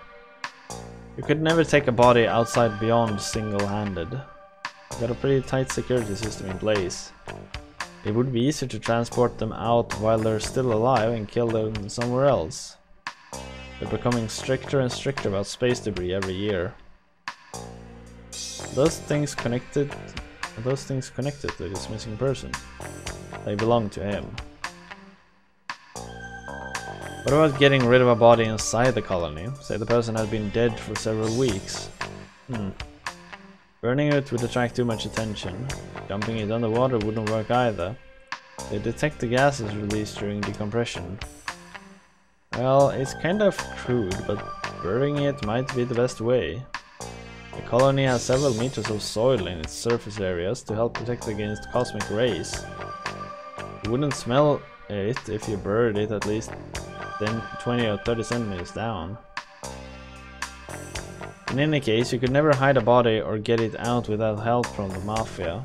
You could never take a body outside beyond single-handed. You've got a pretty tight security system in place. It would be easier to transport them out while they're still alive and kill them somewhere else. They're becoming stricter and stricter about space debris every year. Those things connected to this missing person. They belong to him. What about getting rid of a body inside the colony? Say the person had been dead for several weeks. Burning it would attract too much attention. Dumping it underwater wouldn't work either. They detect the gases released during decompression. Well, it's kind of crude, but burying it might be the best way. The colony has several meters of soil in its surface areas to help protect against cosmic rays. You wouldn't smell it if you buried it at least 20 or 30 centimeters down. In any case, you could never hide a body or get it out without help from the Mafia.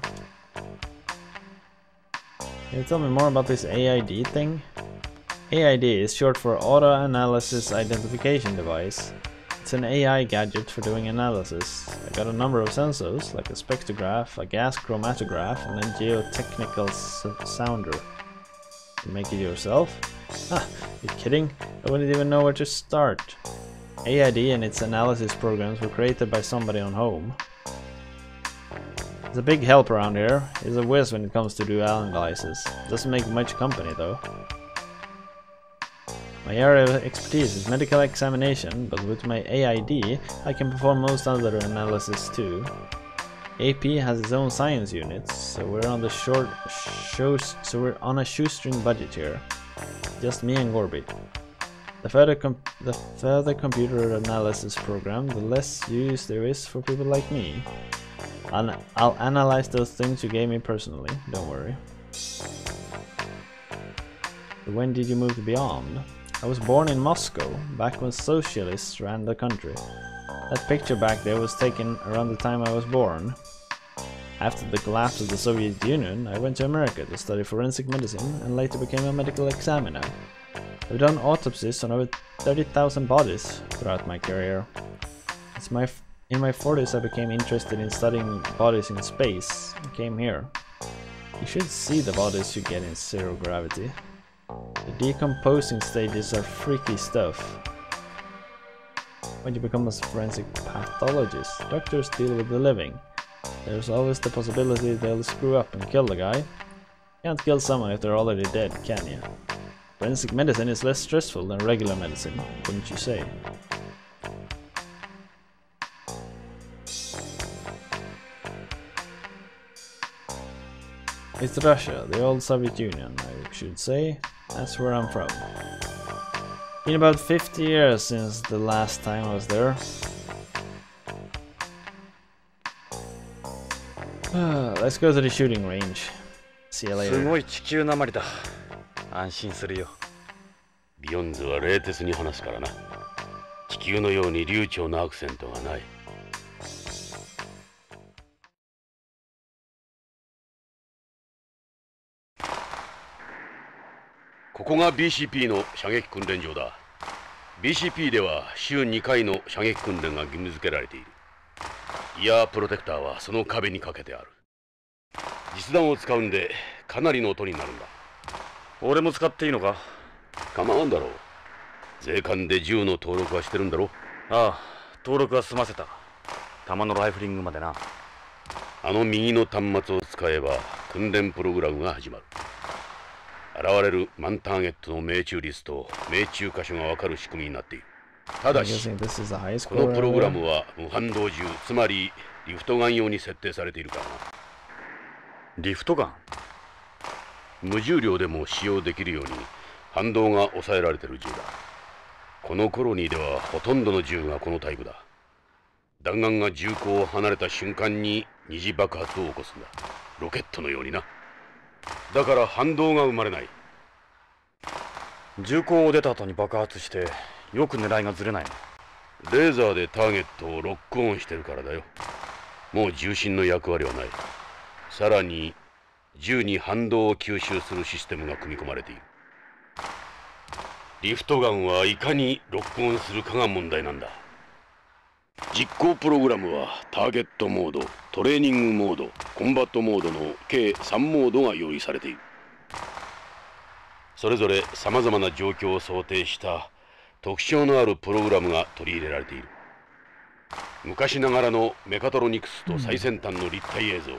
Can you tell me more about this AID thing? AID is short for Auto Analysis Identification Device. It's an AI gadget for doing analysis. I got a number of sensors, like a spectrograph, a gas chromatograph, and a geotechnical sounder. You make it yourself? Ah, you kidding? I wouldn't even know where to start. AID and its analysis programs were created by somebody on home. He's a big help around here. He's a whiz when it comes to do analysis. Doesn't make much company though. My area of expertise is medical examination, but with my AID I can perform most other analysis too. AP has its own science units, so we're on a shoestring budget here. Just me and Gorby. The further computer analysis program, the less use there is for people like me. I'll analyze those things you gave me personally, don't worry. When did you move to Beyond? I was born in Moscow, back when socialists ran the country. That picture back there was taken around the time I was born. After the collapse of the Soviet Union, I went to America to study forensic medicine and later became a medical examiner. I've done autopsies on over 30,000 bodies throughout my career. In my 40s I became interested in studying bodies in space and came here. You should see the bodies you get in zero gravity. The decomposing stages are freaky stuff. When you become a forensic pathologist, doctors deal with the living. There's always the possibility they'll screw up and kill the guy. Can't kill someone if they're already dead, can you? Forensic medicine is less stressful than regular medicine, wouldn't you say? It's Russia, the old Soviet Union, I should say. That's where I'm from. Been about 50 years since the last time I was there. Let's go to the shooting range. See you later. すごい地球なまりだ。安心するよ。ビヨンズは冷徹に話すからな。地球のように流暢なアクセントがない。ここが BCP の射撃訓練場だ。BCP では週2回の射撃訓練が義務付けられている。イヤープロテクターはその壁にかけてある。実弾を使うんでかなりの音になるんだ。俺も使っていいのか？構わんだろう。税関で銃の登録はしてるんだろ？ああ、登録は済ませた。弾のライフリングまでな。あの右の端末を使えば訓練プログラムが始まる。現れるマンターゲットの命中率と命中箇所が分かる仕組みになっている。ただし、このプログラムは無反動銃、つまりリフトガン用に設定されているからな。リフトガン？無重量でも使用できるように反動が抑えられている銃だ。このコロニーではほとんどの銃がこのタイプだ。弾丸が銃口を離れた瞬間に二次爆発を起こすんだ。ロケットのようにな。だから反動が生まれない。銃口を出た後に爆発してよく狙いがずれないの。レーザーでターゲットをロックオンしてるからだよ。もう重心の役割はない。さらに銃に反動を吸収するシステムが組み込まれている。リフトガンはいかにロックオンするかが問題なんだ。実行プログラムはターゲットモード、トレーニングモード、コンバットモードの計3モードが用意されている。それぞれさまざまな状況を想定した特徴のあるプログラムが取り入れられている。昔ながらのメカトロニクスと最先端の立体映像、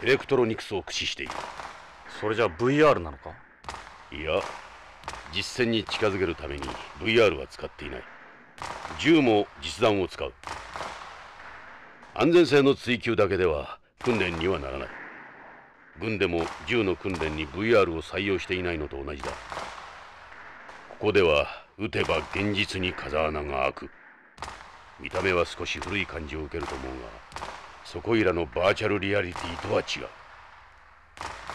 エレクトロニクスを駆使している。それじゃ VR なのか？いや、実戦に近づけるために VR は使っていない。銃も実弾を使う。安全性の追求だけでは訓練にはならない。軍でも銃の訓練に VR を採用していないのと同じだ。ここでは撃てば現実に風穴が開く。見た目は少し古い感じを受けると思うが、そこいらのバーチャルリアリティとは違う。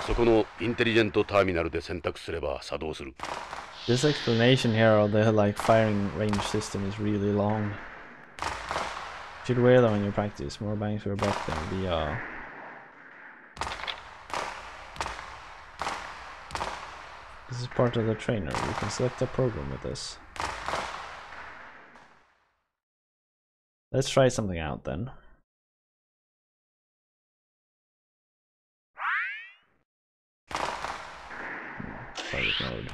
そこのインテリジェントターミナルで選択すれば作動する。This explanation here of the firing range system is really long. You should wear them when you practice. More bang for your buck than VR. This is part of the trainer. You can select a program with this. Let's try something out then. Private mode.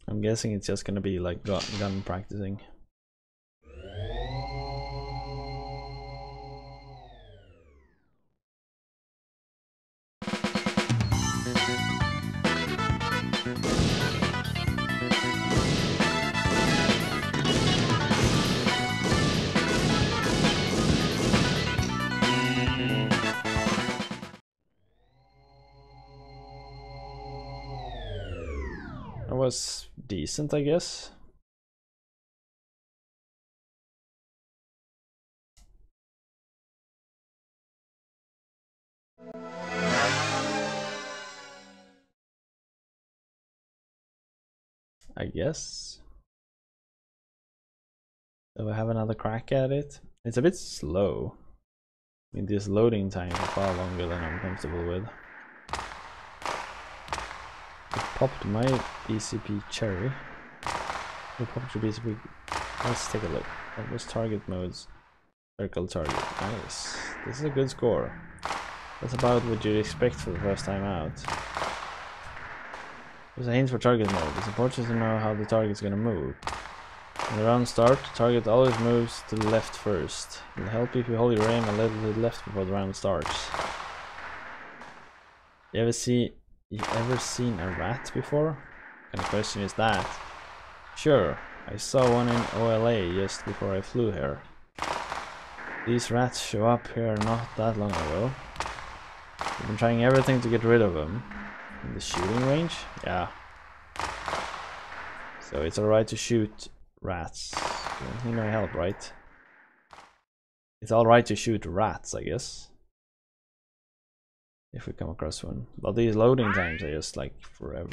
I'm guessing it's just gonna be like gun practicing. That was decent, I guess. I guess. Do I have another crack at it? It's a bit slow. mean, this loading time is far longer than I'm comfortable with. I popped my BCP cherry. I popped your BCP. Let's take a look. What was target modes? Circle target. Nice. This is a good score. That's about what you'd expect for the first time out. There's a hint for target mode. It's important to know how the target's gonna move. When the round starts, the target always moves to the left first. It'll help if you hold your aim a little to the left before the round starts. You ever seen a rat before? What kind of question is that? Sure, I saw one in OLA just before I flew here. These rats show up here not that long ago. I've been trying everything to get rid of them. In the shooting range? Yeah. So it's alright to shoot rats. You don't need no help, right? It's alright to shoot rats, I guess. If we come across one. But these loading times are just like forever.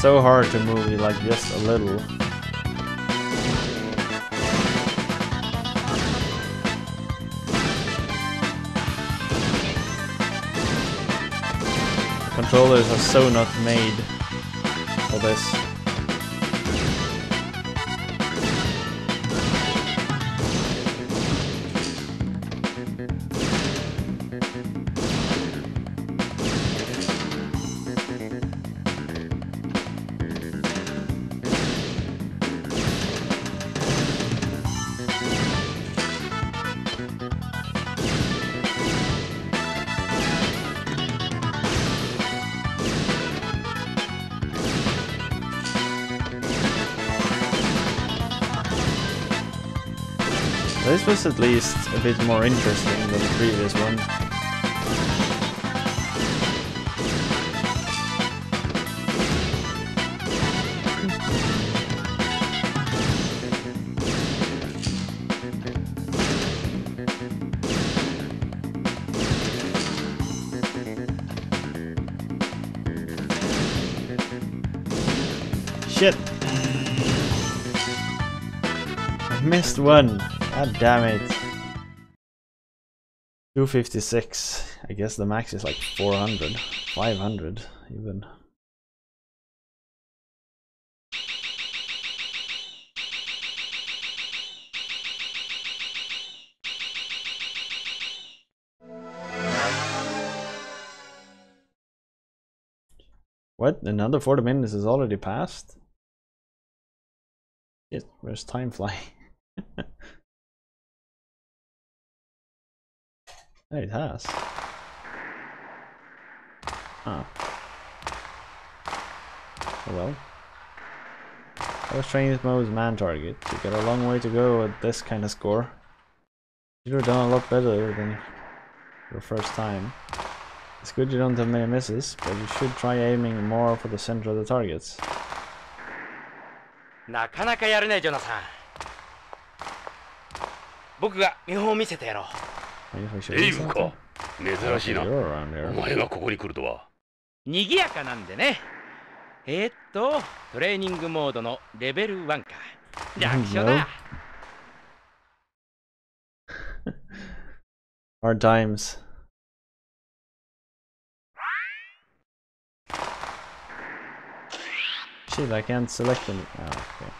So hard to move it like just a little. Controllers are so not made for this. This was at least a bit more interesting than the previous one. Shit! I missed one! God damn it. 256. I guess the max is like 400. 500 even. What? Another 40 minutes is already passed? Shit, where's time flying? It has. Ah. Oh well. I was trying this mode as man target. You got a long way to go at this kind of score. You've done a lot better than your first time. It's good you don't have many misses, but you should try aiming more for the center of the targets. なかなかやるね、ジョナサン。僕が見本を見せてやろう。レイブか。珍しいな。お前がここに来るとは。賑やかなんでね。トレーニングモードのレベル1か。楽勝だ。Hard times. Shit, I can't select them. Oh, okay.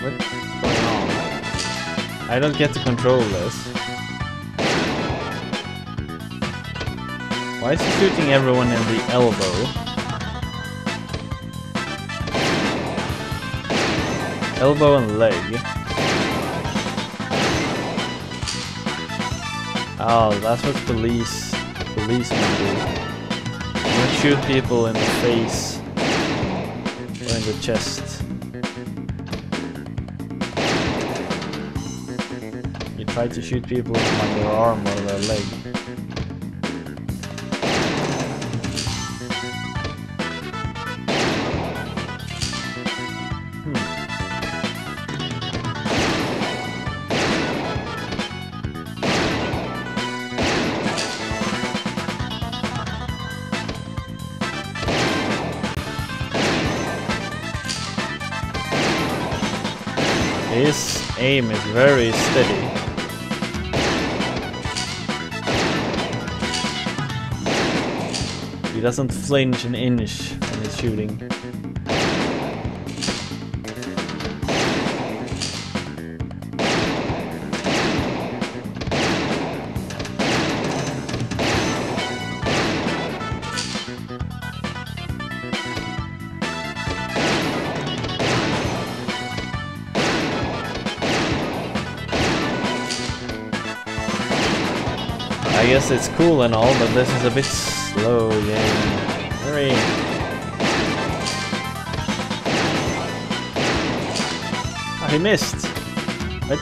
What's going on? I don't get to control this. Why is he shooting everyone in the elbow? Elbow and leg. Oh, that's what policemen do. You don't shoot people in the face or in the chest. You Try to shoot people on their arm or their leg. His aim is very steady. He doesn't flinch an inch when he's shooting. I guess it's cool and all, but this is a bit slow game. Very... Oh, he missed! What?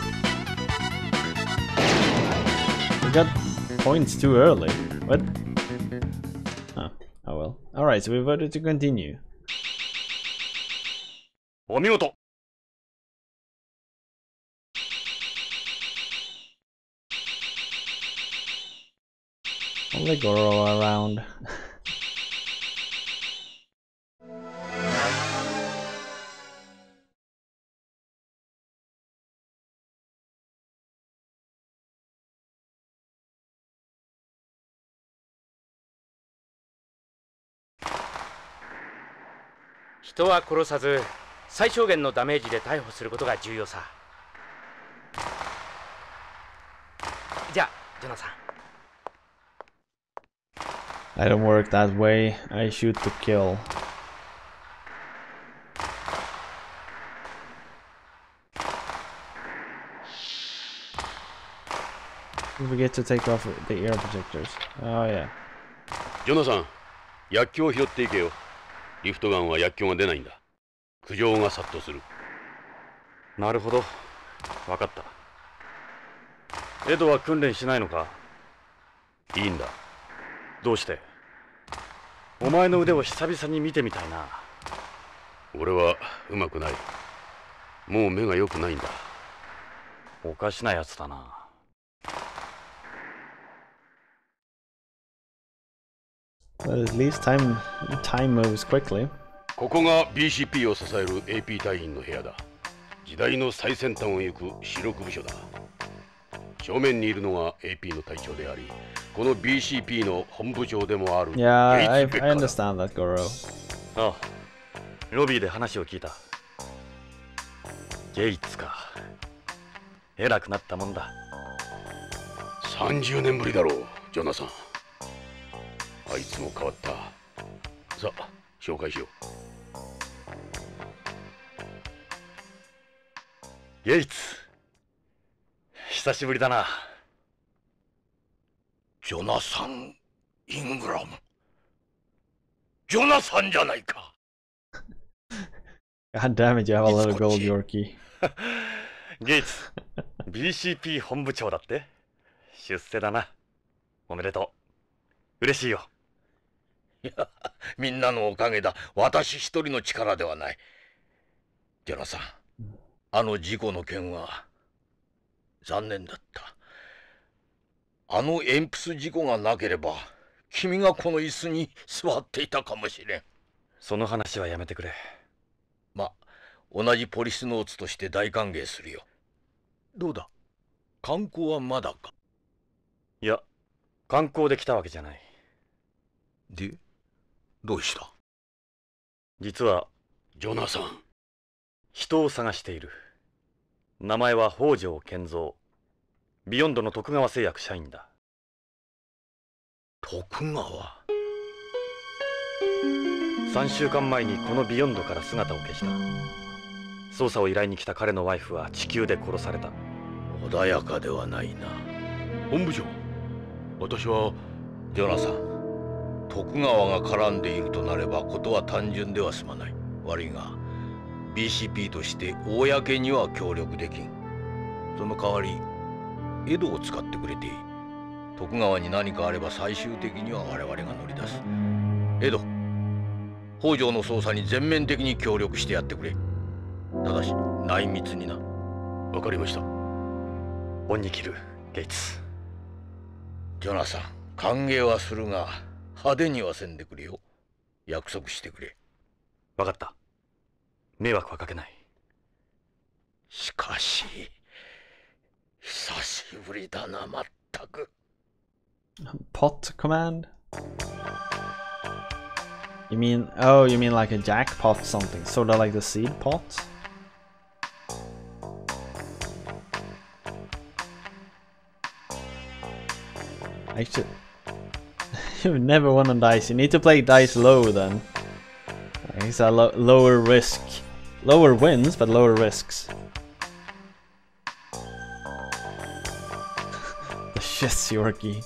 He got points too early. What? Oh, oh well. Alright, so we voted to continue. お見事。 Only Goro around.「人は殺さず最小限のダメージで逮捕することが重要さ」。じゃあジョナさん。 I don't work that way. I shoot to kill. Don't forget to take off the ear protectors. Oh yeah. ジョナさん、薬莢を拾っていけよ。リフトガンは薬莢が出ないんだ。苦情が殺到する。なるほど。わかった。エドは訓練しないのか？いいんだ。 どうして？お前の腕を久々に見てみたいな。俺はうまくない。もう目が良くないんだ。おかしなやつだな。But at least time moves quickly. ここが BCP を支える AP 隊員の部屋だ。時代の最先端を行く主力部署だ。正面にいるのが AP の隊長であり、この BCP の本部長でもある。Yeah, I understand that, Goro. ああ、ロビーで話を聞いた。ゲイツか。偉くなったもんだ。30年ぶりだろう、ジョナサン。あいつも変わった。さあ、紹介しよう。ゲイツ。 久しぶりだな。ジョナサン・イングラム。ジョナサンじゃないか。God damn it, you have a little gold Yorkie. ゲイツ、BCP 本部長だって？出世だな。おめでとう。嬉しいよ。いや、みんなのおかげだ。私一人の力ではない。ジョナサン、あの事故の件は残念だった。あの鉛筆事故がなければ君がこの椅子に座っていたかもしれん。その話はやめてくれ。ま、同じポリスノーツとして大歓迎するよ。どうだ、観光はまだか？いや、観光で来たわけじゃない。で、どうした？実はジョナサン、人を探している。名前は北条健三。ビヨンドの徳川製薬社員だ。徳川。3週間前にこのビヨンドから姿を消した。捜査を依頼に来た彼のワイフは地球で殺された。穏やかではないな。本部長、私はジョナサン、徳川が絡んでいるとなればことは単純では済まない。悪いが BCP として公には協力できん。その代わり江戸を使ってくれていい。徳川に何かあれば最終的には我々が乗り出す。江戸、北条の捜査に全面的に協力してやってくれ。ただし内密にな。わかりました。恩に着るゲイツ。ジョナサン、歓迎はするが派手にはせんでくれよ。約束してくれ。わかった。迷惑はかけない。しかし久しぶりだな、まったく。Pot command? You mean, oh, you mean like a jackpot something, sort of like the seed pot? Actually, you never won on dice. You need to play dice low then. It's a lower risk. Lower wins, but lower risks. The shits Yorkie.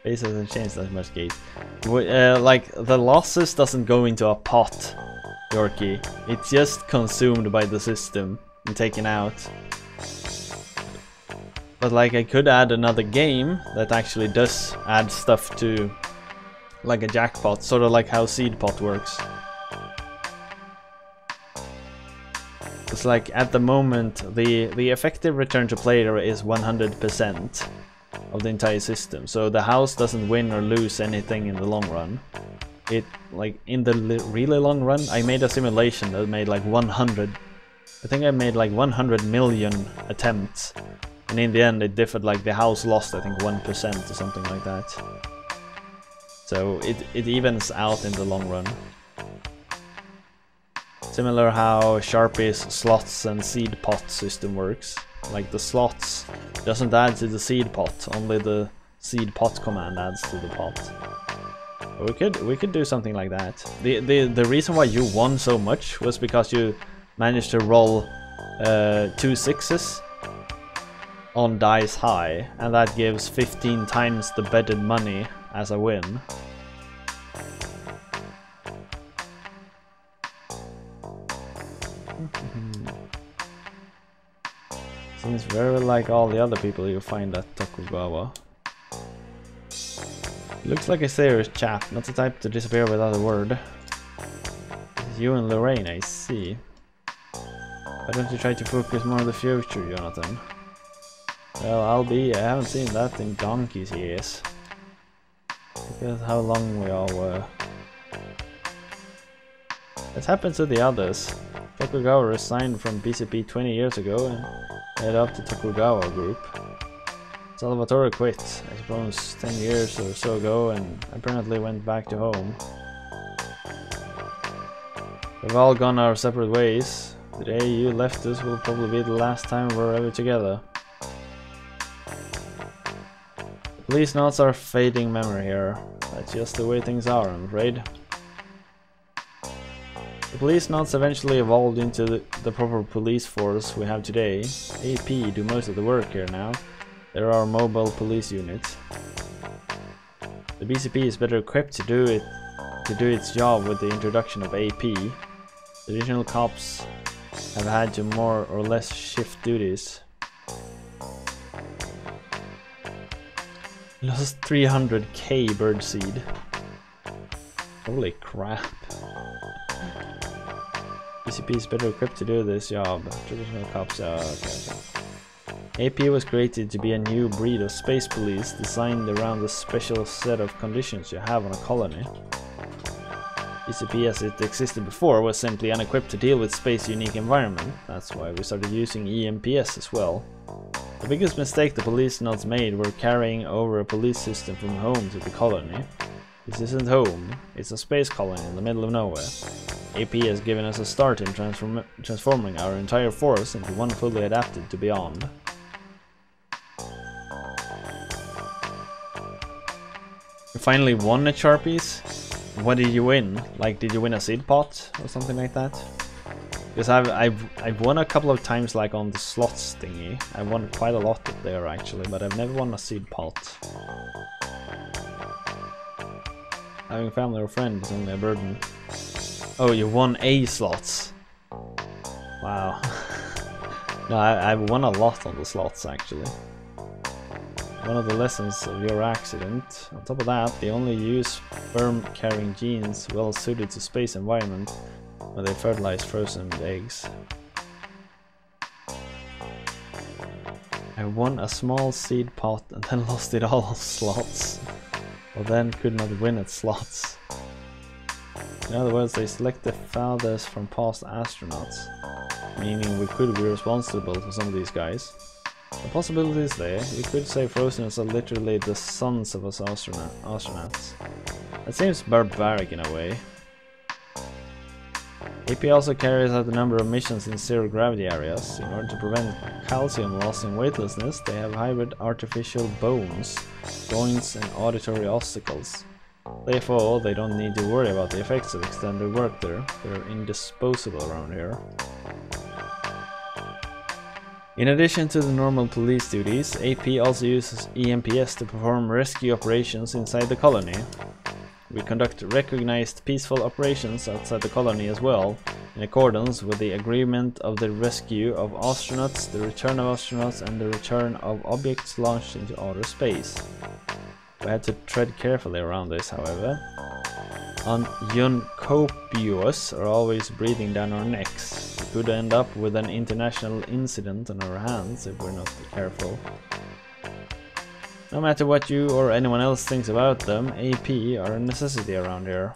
Base hasn't changed that much, Gate. Like, the losses doesn't go into a pot, Yorkie. It's just consumed by the system and taken out. But like, I could add another game that actually does add stuff to, like a jackpot, sort of like how seed pot works. It's like, at the moment, the effective return to player is 100% of the entire system, so the house doesn't win or lose anything in the long run. It, like, in the really long run, I made a simulation that made like 100, I think I made like 100 million attempts, and in the end it differed, like the house lost I think 1% or something like that. So it evens out in the long run. Similar how Sharpie's slots and seed pot system works. Like the slots doesn't add to the seed pot, only the seed pot command adds to the pot. We could do something like that. The reason why you won so much was because you managed to roll 2 6s on dice high, and that gives 15 times the betted money as a win. Seems very like all the other people you find at Tokugawa. Looks like a serious chap, not the type to disappear without a word. This is you and Lorraine, I see. Why don't you try to focus more on the future, Jonathan? Well, I haven't seen that in donkey's years. Look at how long we all were. It happened to the others. Tokugawa resigned from BCP 20 years ago and headed up to Tokugawa Group. Salvatore quit, I suppose 10 years or so ago, and apparently went back to home. We've all gone our separate ways. The day you left us will probably be the last time we're ever together. Policenauts are fading memory here. That's just the way things are, I'm afraid. The Policenauts eventually evolved into the proper police force we have today. AP do most of the work here now. There are mobile police units. The BCP is better equipped to do its job with the introduction of AP. Traditional cops have had to more or less shift duties. Lost 300k birdseed. Holy crap. BCP is better equipped to do this job. Traditional cops are okay. AP was created to be a new breed of space police designed around the special set of conditions you have on a colony. BCP as it existed before was simply unequipped to deal with space unique environment. That's why we started using EMPS as well. The biggest mistake the Policenauts made were carrying over a police system from home to the colony. This isn't home, it's a space colony in the middle of nowhere. AP has given us a start in transforming our entire force into one fully adapted to Beyond. You finally won at Sharpies? What did you win? Like, did you win a seed pot or something like that? Because I've won a couple of times, like on the slots thingy. I won quite a lot up there actually, but I've never won a seed pot. Having family or friends is only a burden. Oh, you won A slots. Wow. No, I won a lot on the slots actually. One of the lessons of your accident. On top of that, they only use sperm-carrying genes well suited to space environment when they fertilize frozen eggs. I won a small seed pot and then lost it all on slots. Well, then could not win at slots. In other words, they select the fathers from past astronauts, meaning we could be responsible for some of these guys. The possibility is there. You could say Frozeners are literally the sons of us astronauts. That seems barbaric in a way. AP also carries out a number of missions in zero gravity areas. In order to prevent calcium loss in weightlessness, they have hybrid artificial bones, joints and auditory obstacles. Therefore, they don't need to worry about the effects of extended work there. They're indisposable around here. In addition to the normal police duties, AP also uses EMPS to perform rescue operations inside the colony. We conduct recognized peaceful operations outside the colony as well, in accordance with the agreement of the rescue of astronauts, the return of astronauts, and the return of objects launched into outer space. We had to tread carefully around this, however. Uncopious are always breathing down our necks. We could end up with an international incident on our hands if we're not careful. No matter what you or anyone else thinks about them, AP are a necessity around here.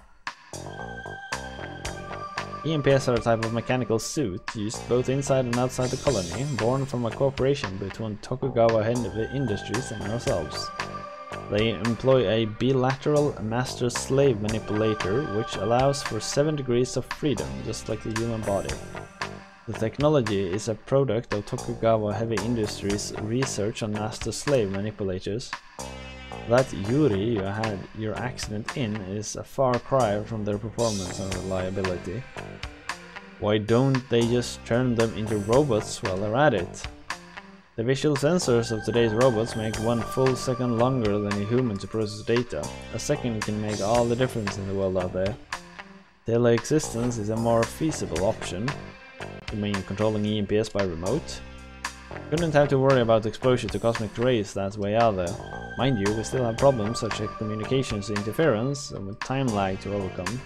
EMPS are a type of mechanical suit used both inside and outside the colony, born from a cooperation between Tokugawa Heavy Industries and ourselves. They employ a bilateral master-slave manipulator which allows for 7 degrees of freedom, just like the human body. The technology is a product of Tokugawa Heavy Industries' research on master-slave manipulators. That Yuri you had your accident in is a far cry from their performance and reliability. Why don't they just turn them into robots while they're at it? The visual sensors of today's robots make 1 full second longer than a human to process data. A second can make all the difference in the world out there. Teleexistence is a more feasible option. You mean controlling EMPS by remote? Couldn't have to worry about exposure to cosmic rays that's way out there. Mind you, we still have problems such as communications interference and with time lag to overcome.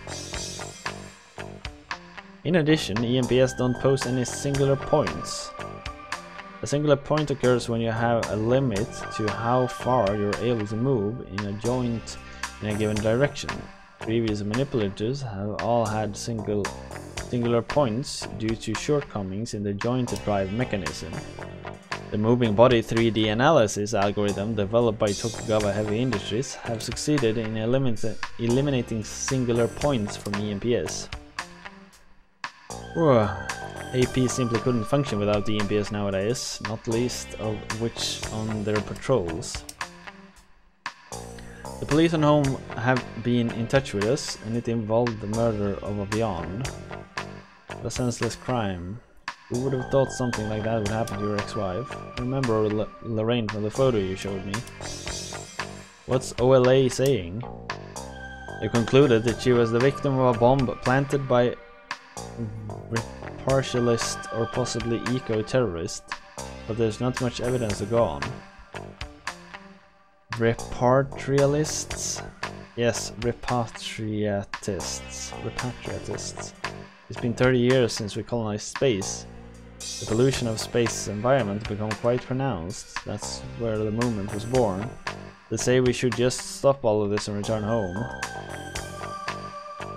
In addition, EMPS don't pose any singular points. A singular point occurs when you have a limit to how far you're able to move in a joint in a given direction. Previous manipulators have all had singular points due to shortcomings in the joint drive mechanism. The moving body 3D analysis algorithm developed by Tokugawa Heavy Industries have succeeded in eliminating singular points from EMPS. AP simply couldn't function without the EMPS nowadays, not least of which on their patrols. The police and home have been in touch with us, and it involved the murder of a beyond. A senseless crime. Who would have thought something like that would happen to your ex-wife? I remember Lorraine from the photo you showed me. What's OLA saying? They concluded that she was the victim of a bomb planted by partialist or possibly eco-terrorist, but there's not much evidence to go on. Repatrialists? Yes, repatriatists. It's been 30 years since we colonized space. The pollution of space environment became quite pronounced. That's where the movement was born. They say we should just stop all of this and return home.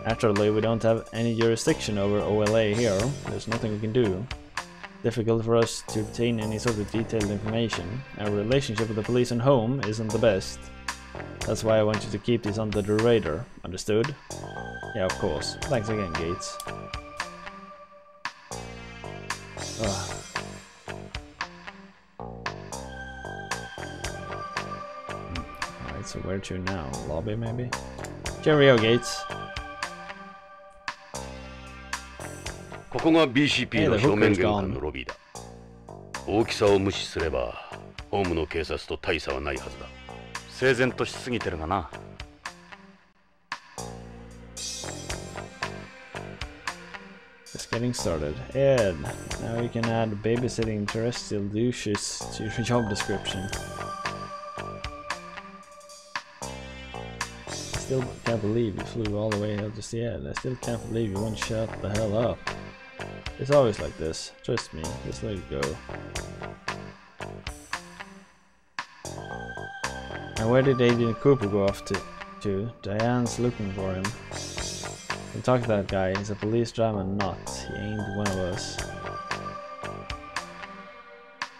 Naturally, we don't have any jurisdiction over OLA here. There's nothing we can do. Difficult for us to obtain any sort of detailed information. Our relationship with the police and home isn't the best. That's why I want you to keep this under the radar. Understood? Yeah, of course. Thanks again, Gates. Alright, so where to now? Lobby, maybe? Cheerio, Gates. ここが BCP の正面玄関のロビーだ。大きさを無視すればホームの警察と大差はないはずだ。整然としすぎてるがな。Getting started. Ed, now you can add babysitting terrestrial douches to your job description. Still can't believe you flew all the way out to Seattle. I still can't believe you won't shut the hell up. It's always like this. Trust me, just let it go. And where did Agent Cooper go off to? Diane's looking for him. Don't talk to that guy, he's a police drama nut. He ain't one of us.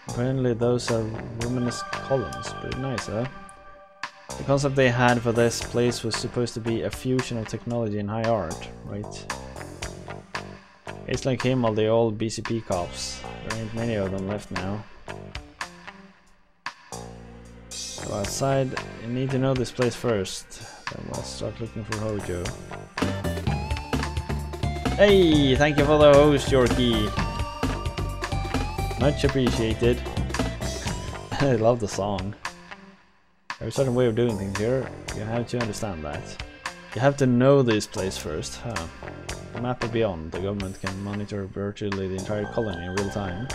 Apparently those are Romanesque columns. Pretty nice, huh? The concept they had for this place was supposed to be a fusion of technology and high art, right? It's like him, all the old BCP cops. There ain't many of them left now. Go outside, you need to know this place first. Then we'll start looking for Hojo. Hey, thank you for the host, Yorkie. Much appreciated. I love the song. There's a certain way of doing things here. You have to understand that. You have to know this place first, huh? The map of beyond, the government can monitor virtually the entire colony in real time.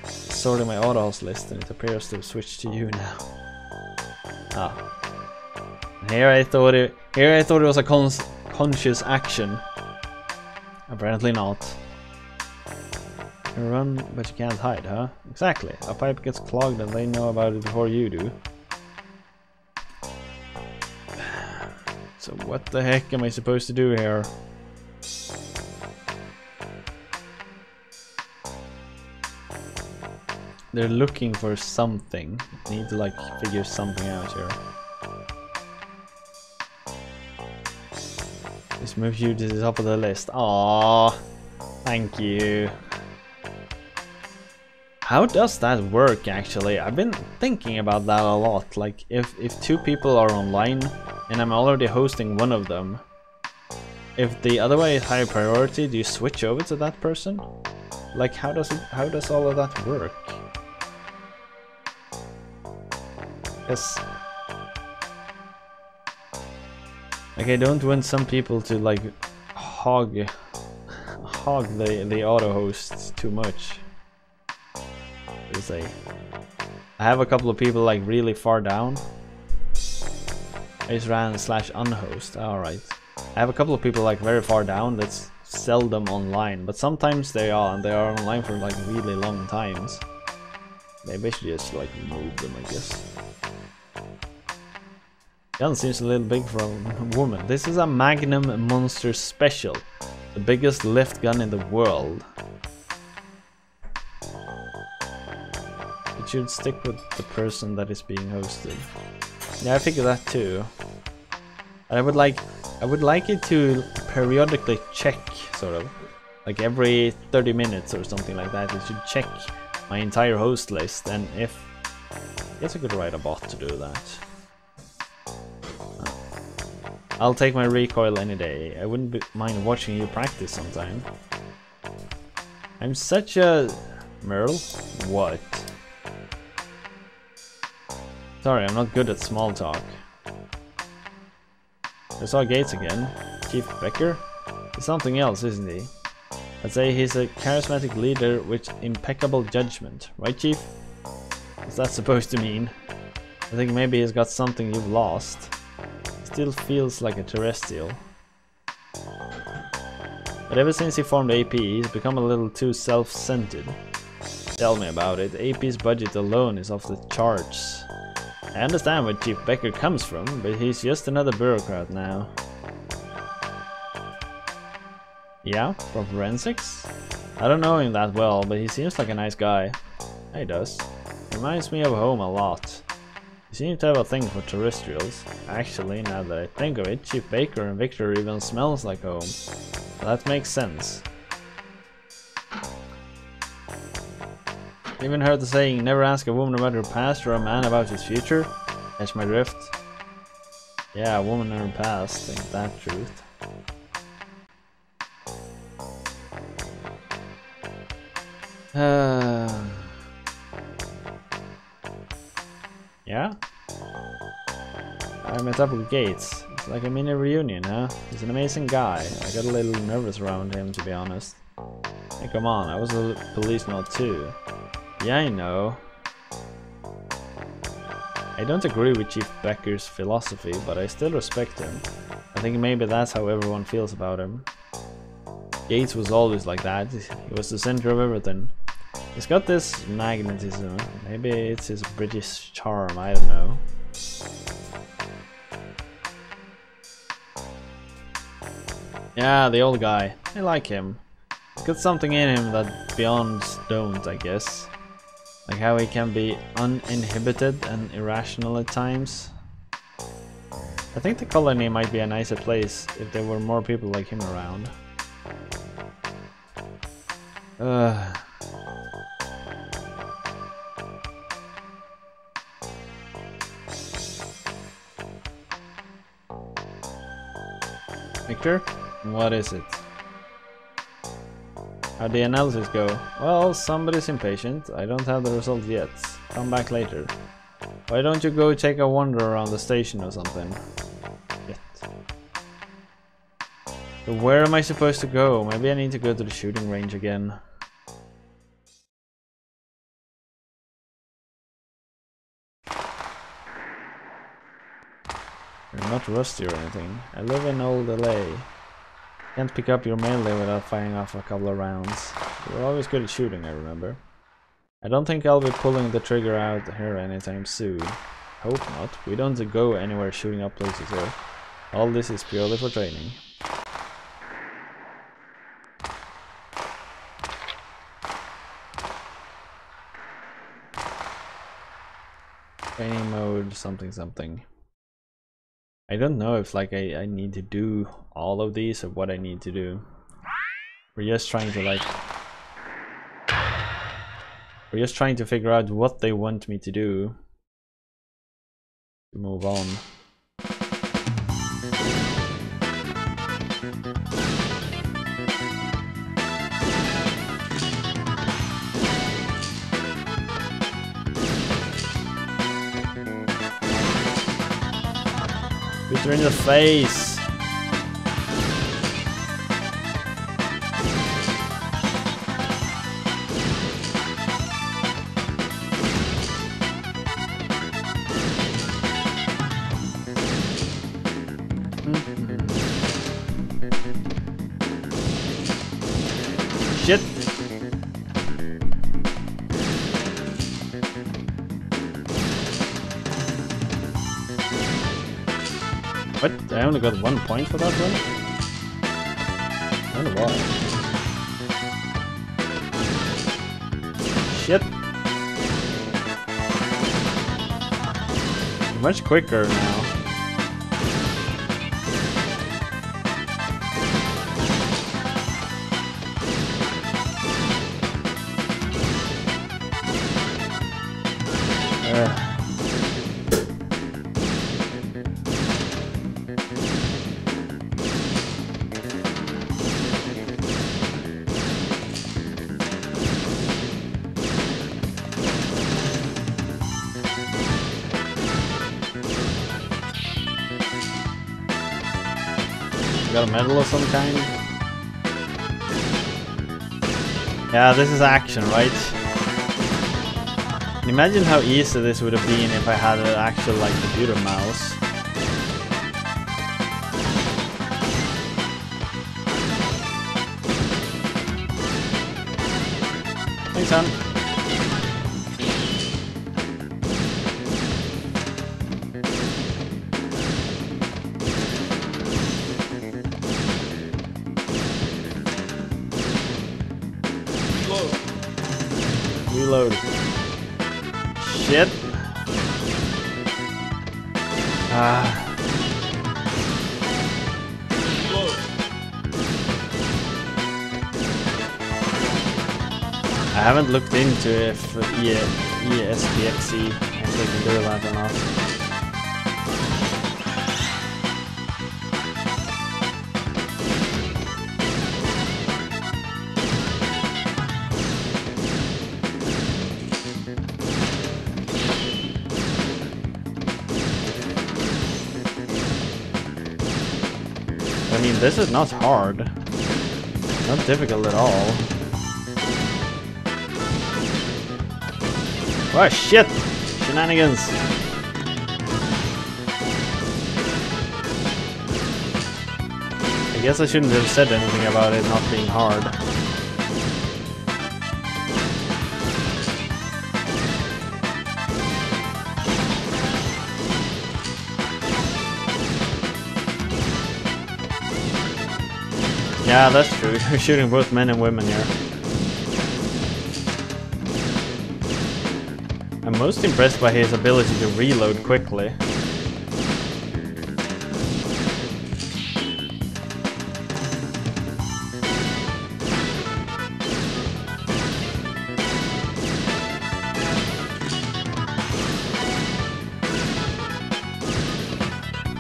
Sorting my auto house list, and it appears to have switched to you now. Ah. Here I thought it was a conscious action. Apparently not. You run, but you can't hide, huh? Exactly. A pipe gets clogged and they know about it before you do. So what the heck am I supposed to do here? They're looking for something. Need to like figure something out here. Just move you to the top of the list. Aww, thank you. How does that work actually? I've been thinking about that a lot. Like if two people are online and I'm already hosting one of them, if the other one is higher priority, do you switch over to that person? Like how does all of that work? Yes. Like I don't want some people to like hog the auto host too much. I have a couple of people like really far down. I just ran /unhost. Alright. I have a couple of people like very far down that's seldom online, but sometimes they are, and they are online for like really long times. Maybe I should just like move them, I guess. Gun seems a little big for a woman. This is a Magnum Monster Special. The biggest lift gun in the world. It should stick with the person that is being hosted. Yeah, I figured that too. And I would like it to periodically check, sort of. Like every 30 minutes or something like that. It should check my entire host list, and if... I guess I could write a bot to do that. I'll take my recoil any day. I wouldn't mind watching you practice sometime. I'm such a... Merle? What? Sorry, I'm not good at small talk. I saw Gates again. Chief Becker? He's something else, isn't he? I'd say he's a charismatic leader with impeccable judgment. Right, Chief? What's that supposed to mean? I think maybe he's got something you've lost. He still feels like a terrestrial. But ever since he formed AP, he's become a little too self-centered. Tell me about it. AP's budget alone is off the charts. I understand where Chief Becker comes from, but he's just another bureaucrat now. Yeah, from forensics? I don't know him that well, but he seems like a nice guy. He does. Reminds me of home a lot. He seems to have a thing for terrestrials. Actually, now that I think of it, Chief Baker and Victor even smells like home. That makes sense. Even heard the saying, never ask a woman about her past or a man about his future? Catch my drift? Yeah, a woman and her past, ain't that truth. Yeah? I met up with Gates. He's like a mini reunion, huh? He's an amazing guy. I got a little nervous around him, to be honest. Hey, come on, I was a Policenaut too. Yeah, I know. I don't agree with Chief Becker's philosophy, but I still respect him. I think maybe that's how everyone feels about him. Gates was always like that. He was the center of everything. He's got this magnetism. Maybe it's his British charm, I don't know. Yeah, the old guy. I like him. He's got something in him that Beyonds don't, I guess. Like how he can be uninhibited and irrational at times. I think the colony might be a nicer place if there were more people like him around. Victor, what is it? How'd the analysis go? Well, somebody's impatient. I don't have the result yet. Come back later. Why don't you go take a wander around the station or something? Shit. So where am I supposed to go? Maybe I need to go to the shooting range again. You're not rusty or anything. I live in old LA. Can't pick up your mail there without firing off a couple of rounds. You were always good at shooting, I remember. I don't think I'll be pulling the trigger out here anytime soon. Hope not. We don't go anywhere shooting up places here. All this is purely for training. Training mode, something something. I don't know if like I need to do all of these or what I need to do. We're just trying to figure out what they want me to do. To move on. Shoot her in the face. Shit. What? I only got 1 point for that one? I don't know why. Shit. Much quicker now. Got a medal of some kind? Yeah, this is action, right? Imagine how easy this would have been if I had an actual like computer mouse. Thanks, son. Reload. Shit. I haven't looked into if ESPXE and they can do that or not. mean, this is not hard. Not difficult at all. Oh shit! Shenanigans! I guess I shouldn't have said anything about it not being hard. Yeah, that's true. You're shooting both men and women here. I'm most impressed by his ability to reload quickly.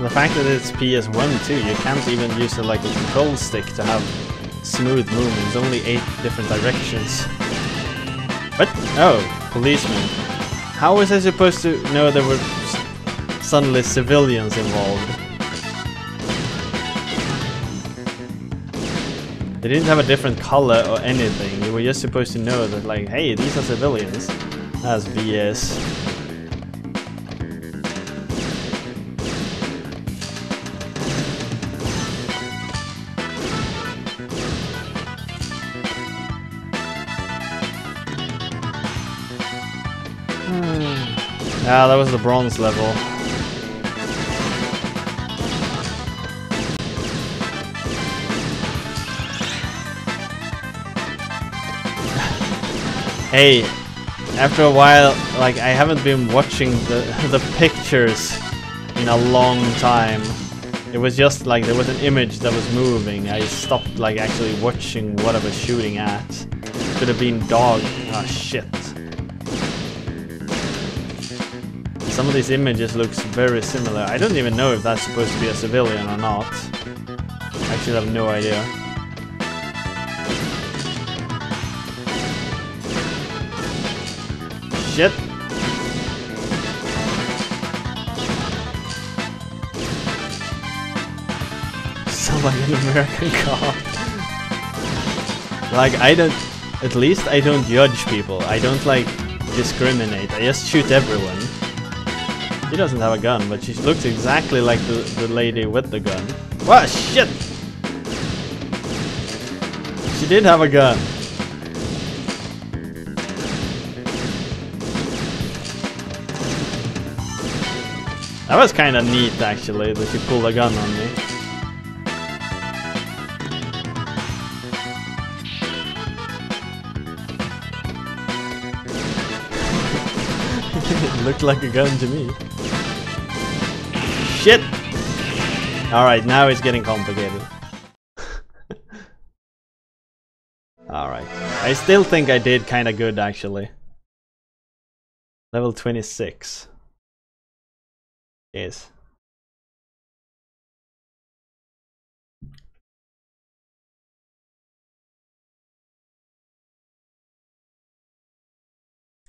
The fact that it's PS1 too, you can't even use it like a control stick to have smooth movements, only 8 different directions. What? Oh, policeman. How was I supposed to know there were suddenly civilians involved? They didn't have a different color or anything, you were just supposed to know that like, hey, these are civilians. That's BS. Yeah, that was the bronze level. Hey, after a while, like, I haven't been watching the pictures in a long time. It was just like there was an image that was moving. I stopped like actually watching what I was shooting at. Could have been dog. Ah, shit. Some of these images looks very similar. I don't even know if that's supposed to be a civilian or not. I actually have no idea. Shit! Sounds like an American cop. Like, I don't... At least I don't judge people. I don't, like, discriminate. I just shoot everyone. She doesn't have a gun, but she looks exactly like the lady with the gun. What? Shit! She did have a gun. That was kind of neat, actually, that she pulled a gun on me. It looked like a gun to me. Shit! Alright, now it's getting complicated. Alright. I still think I did kinda good, actually. Level 26. Yes.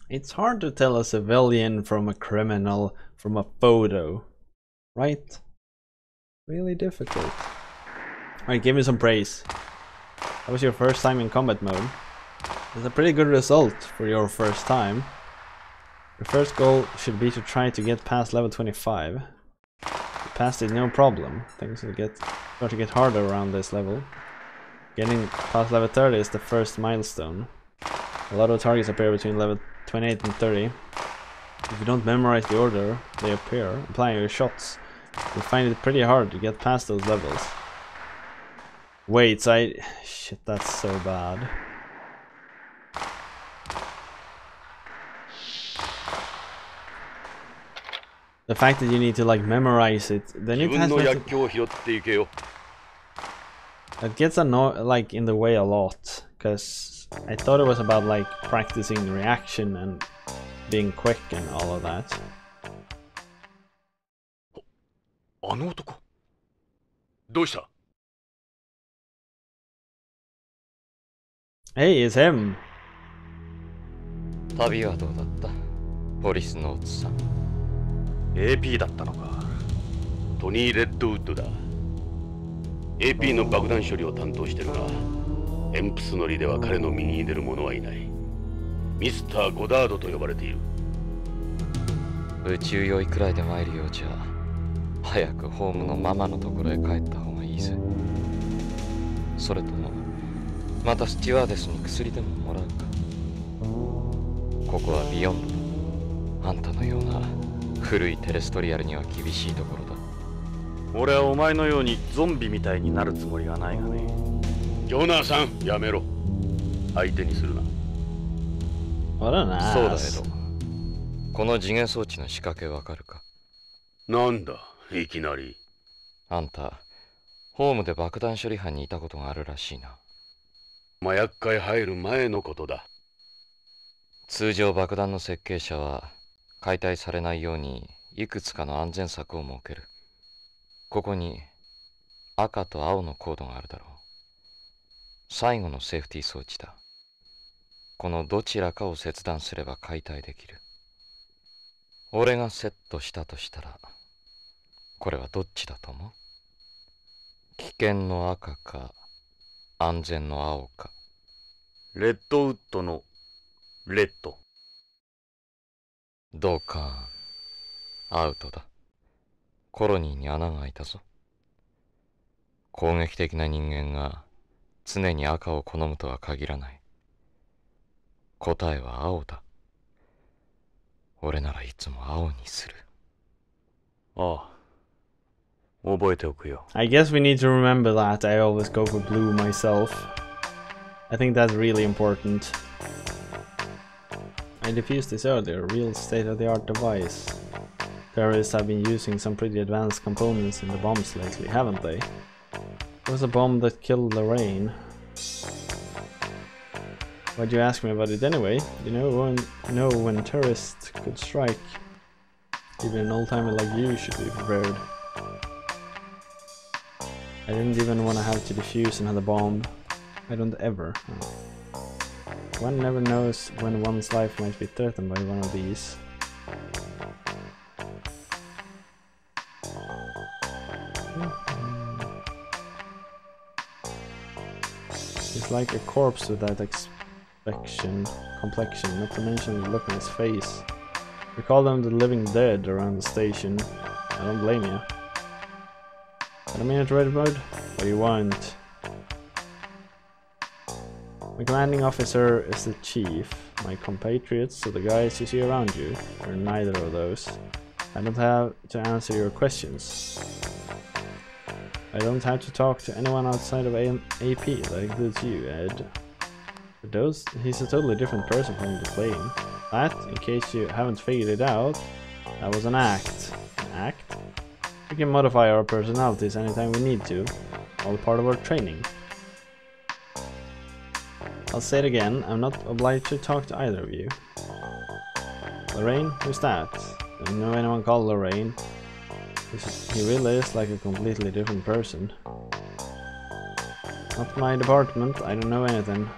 It's hard to tell a civilian from a criminal from a photo, right? Really difficult. Alright, give me some praise. That was your first time in combat mode. That's a pretty good result for your first time. Your first goal should be to try to get past level 25. You passed it, no problem. Things will start to get harder around this level. Getting past level 30 is the first milestone. A lot of targets appear between level 28 and 30. If you don't memorize the order they appear, applying your shots, you'll find it pretty hard to get past those levels. Wait, shit, that's so bad. The fact that you need to like memorize it, then it has that gets like in the way a lot, because I thought it was about like practicing reaction and being quick and all of that. Hey, it's him. 旅はどうだった？ポリスノーツさん。AP だったのか。トニー・レッドウッドだ。AP の爆弾処理を担当してるが、エンプス乗りでは彼の右に出る者はいない。ミスター・ゴダードと呼ばれている。宇宙酔いくらいで参るようじゃ、早くホームのママのところへ帰った方がいいぜ。それともまたスチュワーデスに薬でももらうか。ここはビヨンドだ。あんたのような古いテレストリアルには厳しいところだ。俺はお前のようにゾンビみたいになるつもりはないがね。ジョナサン、やめろ。相手にするな。そうだエド。この次元装置の仕掛けわかるか？なんだ、いきなり。あんた、ホームで爆弾処理班にいたことがあるらしいな。麻薬界入る前のことだ。通常爆弾の設計者は解体されないようにいくつかの安全策を設ける。ここに赤と青のコードがあるだろう。最後のセーフティー装置だ。このどちらかを切断すれば解体できる。俺がセットしたとしたら、これはどっちだと思う？危険の赤か安全の青か。レッドウッドのレッド。ドカーン。アウトだ。コロニーに穴が開いたぞ。攻撃的な人間が常に赤を好むとは限らない。答えは青だ。俺ならいつも青にする。ああ、覚えておくよ。I guess we need to remember that I always go for blue myself. I think that's really important. I defused this earlier, real state-of-the-art device. Terrorists have been using some pretty advanced components in the bombs lately, haven't they? It was a bomb that killed Lorraine. Why'd you ask me about it anyway? You know when terrorists could strike. Even an old-timer like you should be prepared. I didn't even want to have to defuse another bomb. I don't ever. One never knows when one's life might be threatened by one of these. He's like a corpse with that complexion, not to mention the look on his face. We call them the living dead around the station. I don't blame you. Got a minute, Redbird? What do you want? My commanding officer is the chief. My compatriots, so the guys you see around you, are neither of those. I don't have to answer your questions. I don't have to talk to anyone outside of AP. That includes you, Ed. For those, he's a totally different person from the plane. That, in case you haven't figured it out, that was an act. An act? We can modify our personalities anytime we need to. All part of our training. I'll say it again, I'm not obliged to talk to either of you. Lorraine? Who's that? Don't know anyone called Lorraine. He really is like a completely different person. Not my department, I don't know anything.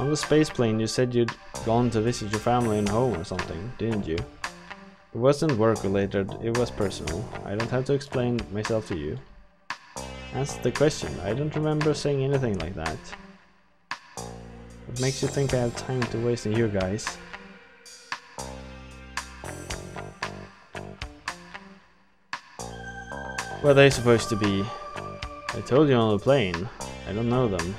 On the space plane you said you'd gone to visit your family and home or something, didn't you? It wasn't work related, it was personal. I don't have to explain myself to you. Answer the question, I don't remember saying anything like that. What makes you think I have time to waste on you guys? Where are they supposed to be? I told you on the plane. I don't know them.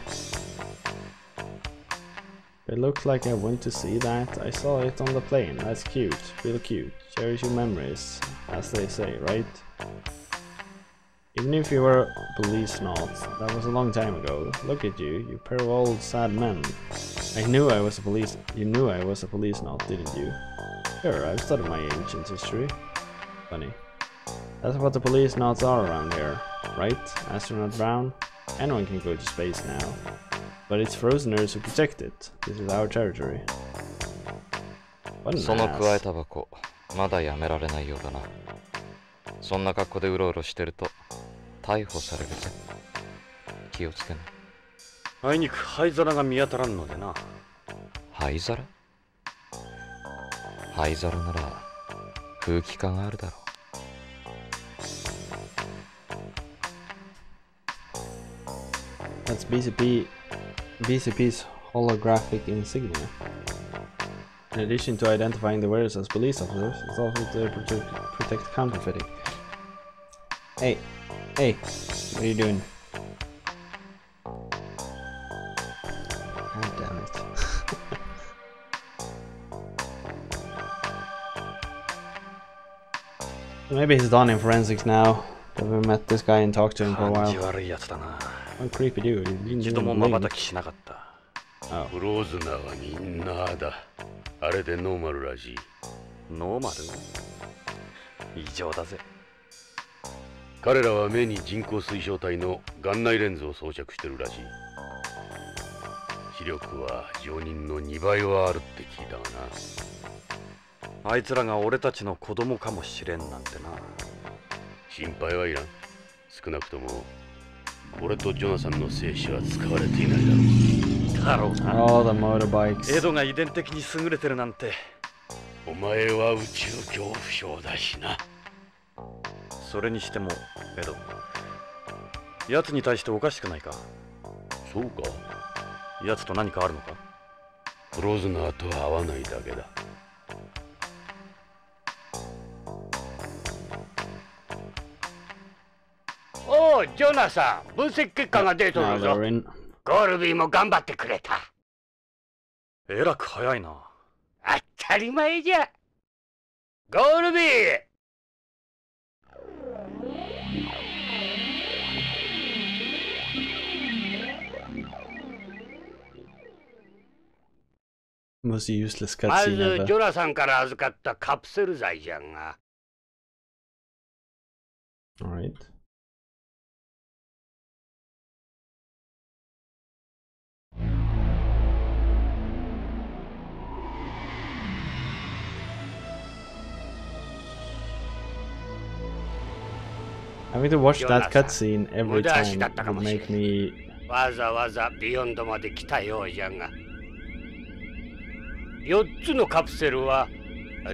It looked like I went to see that. I saw it on the plane. That's cute. Real cute. Cherish your memories, as they say, right? Even if you were Policenauts, that was a long time ago. Look at you, you pair of old sad men. You knew I was a Policenaut, didn't you? Sure, I've studied my ancient history. Funny. That's what the Policenauts are around here, right? Astronaut Brown? Anyone can go to space now. But it's Frozeners who protect it. This is our territory. What an ass. その加えタバコ、まだやめられないようだな。そんな格好でうろうろしてると逮捕されるぜ。気をつけな。あいにく灰皿が見当たらんのでな。灰皿？灰皿なら空気感があるだろう。It's BCP's holographic insignia. In addition to identifying the wearers as police officers, it's also there to protect counterfeiting. Hey, what are you doing? God damn it. Maybe he's done in forensics now. That we met this guy and talked to him for a while. What a creepy dude. He didn't even blink. Oh. フローズナーはみんなだ。あれでノーマルらしい。ノーマル？異常だぜ。彼らは目に人工水晶体の眼内レンズを装着してるらしい。視力は常人の2倍はあるって聞いたがな。あいつらが俺たちの子供かもしれんなんてな。心配はいらん。少なくとも俺とジョナサンの精子は使われていないだろう。だろうな。All the motorbikes. エドが遺伝的に優れてるなんて。お前は宇宙恐怖症だしな。それにしてもエド、奴に対しておかしくないか？そうか。奴と何かあるのか？フローズナーとは合わないだけだ。おう、ジョナサン、分析結果が出とるぞ。ゴールビーも頑張ってくれた。えらく早いな。当たり前じゃ。ゴールビー。まずジョナサンから預かったカプセル剤じゃが。Alright. Having to watch that cutscene every time would make me. わざわざビヨンドまで来たようじゃが。4つのカプセルは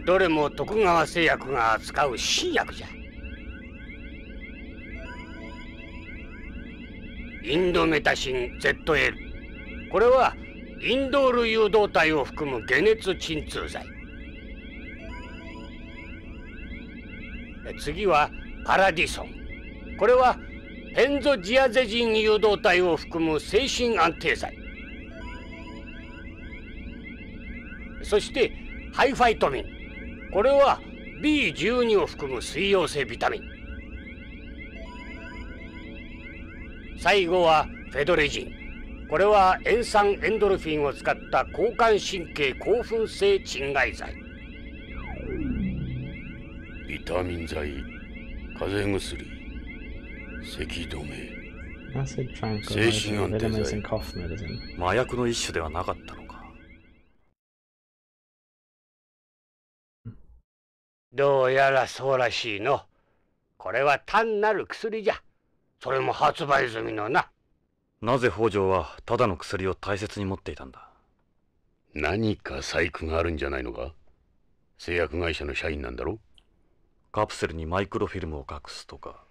どれも徳川製薬が扱う新薬じゃ。インドメタシン ZL。これはインドール誘導体を含む解熱鎮痛剤。次はパラディソン。これはペンゾジアゼジン誘導体を含む精神安定剤。そしてハイファイトミン。これは B12 を含む水溶性ビタミン。最後はフェドレジン。これは塩酸エンドルフィンを使った交感神経興奮性鎮害剤。ビタミン剤、風邪薬、咳止め、Acid 精神 tranquilizer, 安定 vitamins 剤。 and cough medicine. 麻薬の一種ではなかったのか。どうやらそうらしいの。これは単なる薬じゃ。それも発売済みのな。なぜ北条はただの薬を大切に持っていたんだ？何か細工があるんじゃないのか？製薬会社の社員なんだろ？カプセルにマイクロフィルムを隠すとか。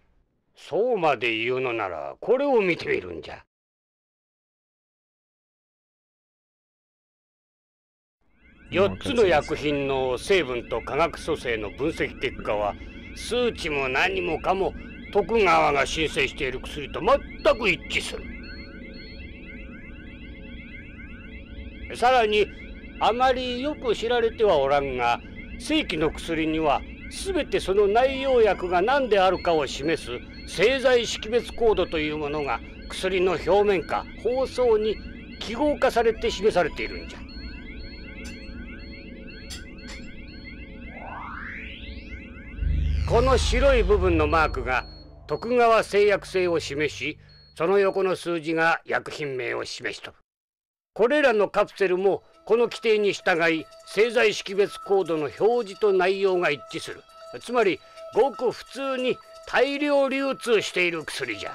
そうまで言うのならこれを見てみるんじゃ。4つの薬品の成分と化学組成の分析結果は数値も何もかも徳川が申請している薬と全く一致する。さらにあまりよく知られてはおらんが、正規の薬には全てその内容薬が何であるかを示す製剤識別コードというものが薬の表面か包装に記号化されて示されているんじゃ。この白い部分のマークが徳川製薬製を示し、その横の数字が薬品名を示しとる。これらのカプセルもこの規定に従い製剤識別コードの表示と内容が一致する。つまりごく普通に大量流通している薬じゃ。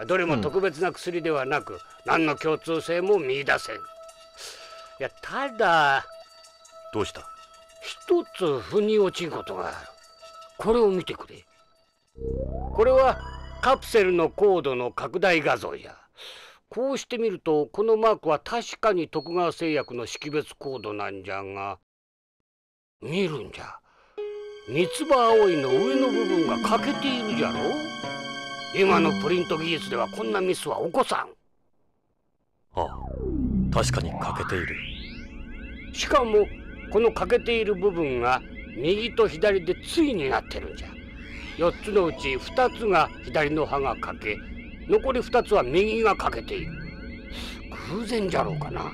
どれも特別な薬ではなく、何の共通性も見出せん。いや、ただ。どうした？一つ腑に落ちんことがある。これを見てくれ。これはカプセルのコードの拡大画像じゃ。こうしてみるとこのマークは確かに徳川製薬の識別コードなんじゃが、見るんじゃ三つ葉葵の上の部分が欠けているじゃろ。今のプリント技術ではこんなミスは起こさん。ああ、確かに欠けている。しかもこの欠けている部分が右と左で対になってるんじゃ。4つのうち2つが左の刃が欠け、残り2つは右が欠けている。偶然じゃろうかな。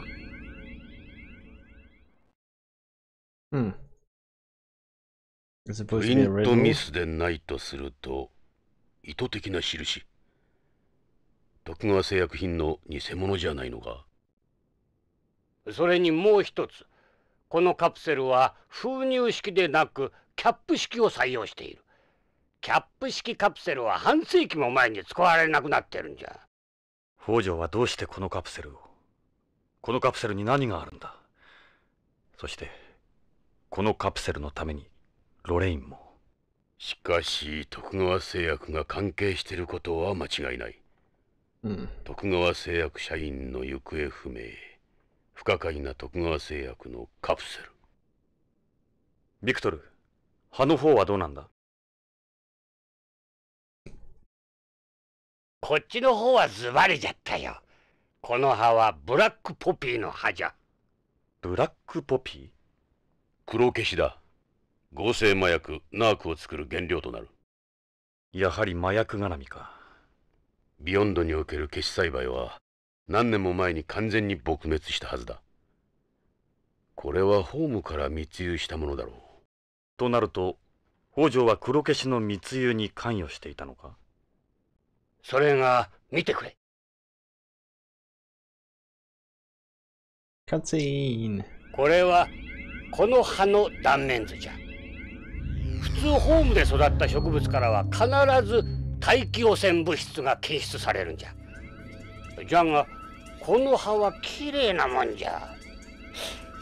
プリントミスでないとすると意図的な印。徳川製薬品の偽物じゃないのか。それにもう一つ、このカプセルは封入式でなくキャップ式を採用している。キャップ式カプセルは半世紀も前に使われなくなってるんじゃ。北条はどうしてこのカプセルを？このカプセルに何があるんだ？そしてこのカプセルのためにロレインも。しかし徳川製薬が関係していることは間違いない。徳川製薬社員の行方不明、不可解な徳川製薬のカプセル。ビクトル、葉の方はどうなんだ？こっちの方はズバリじゃったよ。この葉はブラックポピーの葉じゃ。ブラックポピー？黒消しだ。合成麻薬ナークを作る原料となる。やはり麻薬絡みか。ビヨンドにおける消し栽培は何年も前に完全に撲滅したはずだ。これはホームから密輸したものだろう。となると北条は黒消しの密輸に関与していたのか？それが見てくれ。カツイン。これはこの葉の断面図じゃ。普通ホームで育った植物からは必ず大気汚染物質が検出されるんじゃ。じゃがこの葉はきれいなもんじゃ。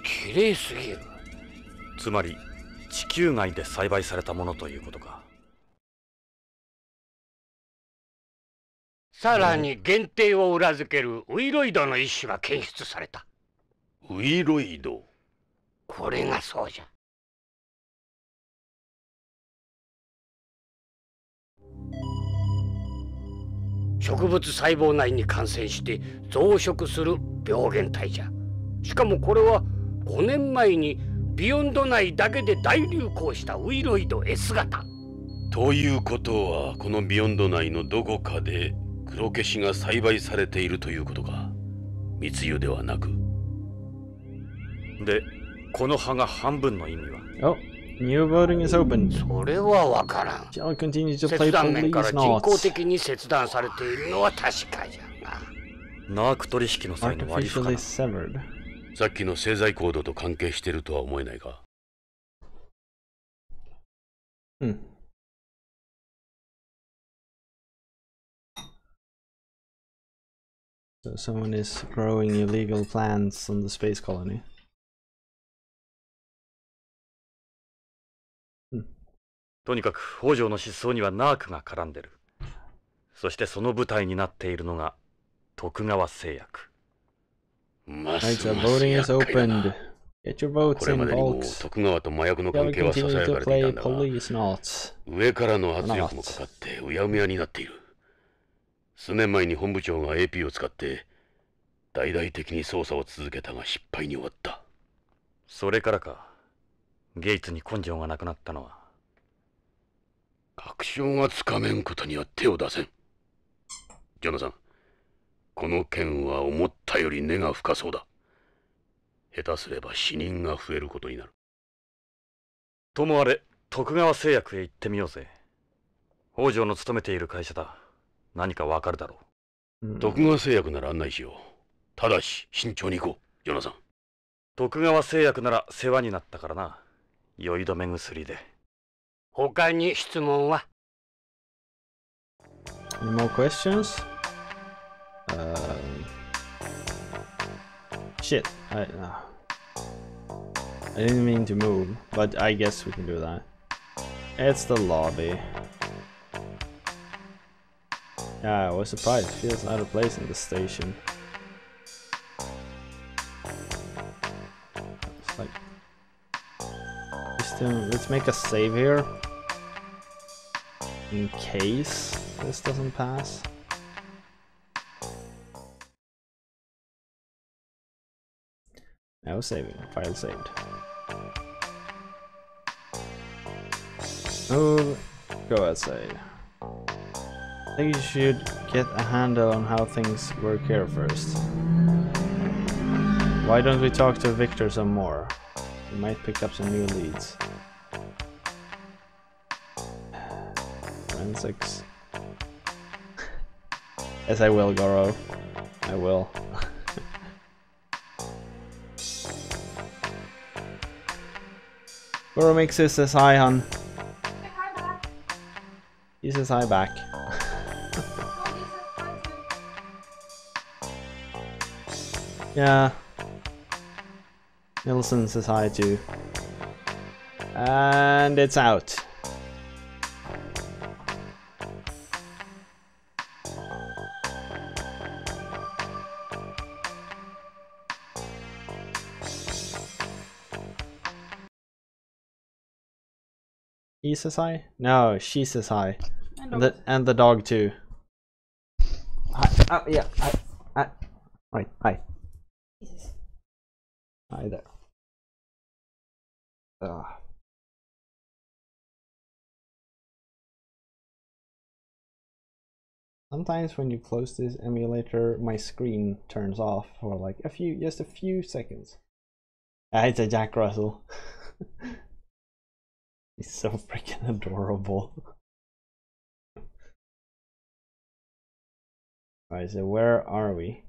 きれいすぎる。つまり地球外で栽培されたものということか。さらに限定を裏付けるウイロイドの一種が検出された。ウイロイド？これがそうじゃ。植物細胞内に感染して増殖する病原体じゃ。しかもこれは5年前にビヨンド内だけで大流行したウイロイド S 型。ということはこのビヨンド内のどこかで黒消しが栽培されているということか。密輸ではなく。で、この葉が半分の意味は？ Oh, new voting is open. それはわからん。 Shall continue to play 切断面から人工 Policenauts. 的に切断されているのは確かじゃが。ナーク取引の際の割り符か Artificially な。 severed. さっきの製剤コードと関係しているとは思えないか。So someone is growing illegal plants on the space colony. とにかく北条の失踪にはナークが絡んでる。そしてその舞台になっているのが徳川製薬。ます Right, ま so す voting 厄 is 介だ open. な。 Get your こ votes れ in, までにも folks. 徳川と麻薬の Shall 関 we 係はささ continue やか to れていた play んだが、 Policenauts? 上からの圧力もかかってうやむやになっている。数年前に本部長が AP を使って大々的に捜査を続けたが失敗に終わった。それからか。ゲイツに根性がなくなったのは。確証がつかめんことには手を出せん。ジョナサン、この件は思ったより根が深そうだ。下手すれば死人が増えることになる。ともあれ、徳川製薬へ行ってみようぜ。北条の勤めている会社だ。何かわかるだろう。徳川製薬なら案内しよう。ただし慎重に行こう、ジョナサン。徳川製薬なら世話になったからな。酔い止め薬で。他に質問は？ Any more questions? Shit. I didn't mean to move, but I guess we can do that. It's the lobby. Yeah, I was surprised. It feels out of place in the station. let's make a save here. In case this doesn't pass. Now saving. File saved. Move. Go outside. I think you should get a handle on how things work here first. Why don't we talk to Victor some more? We might pick up some new leads. Forensics. Yes, I will, Goro. I will. Goro makes his says hi, hon. He says hi back. Yeah. Nilsson says hi too. And it's out. He says hi? No, she says hi. And the dog too. Hi. Oh, yeah. Hi. Right. Hi. Jesus. Hi there. Sometimes when you close this emulator, my screen turns off for like just a few seconds. It's a Jack Russell. He's so freaking adorable. Alright, so where are we?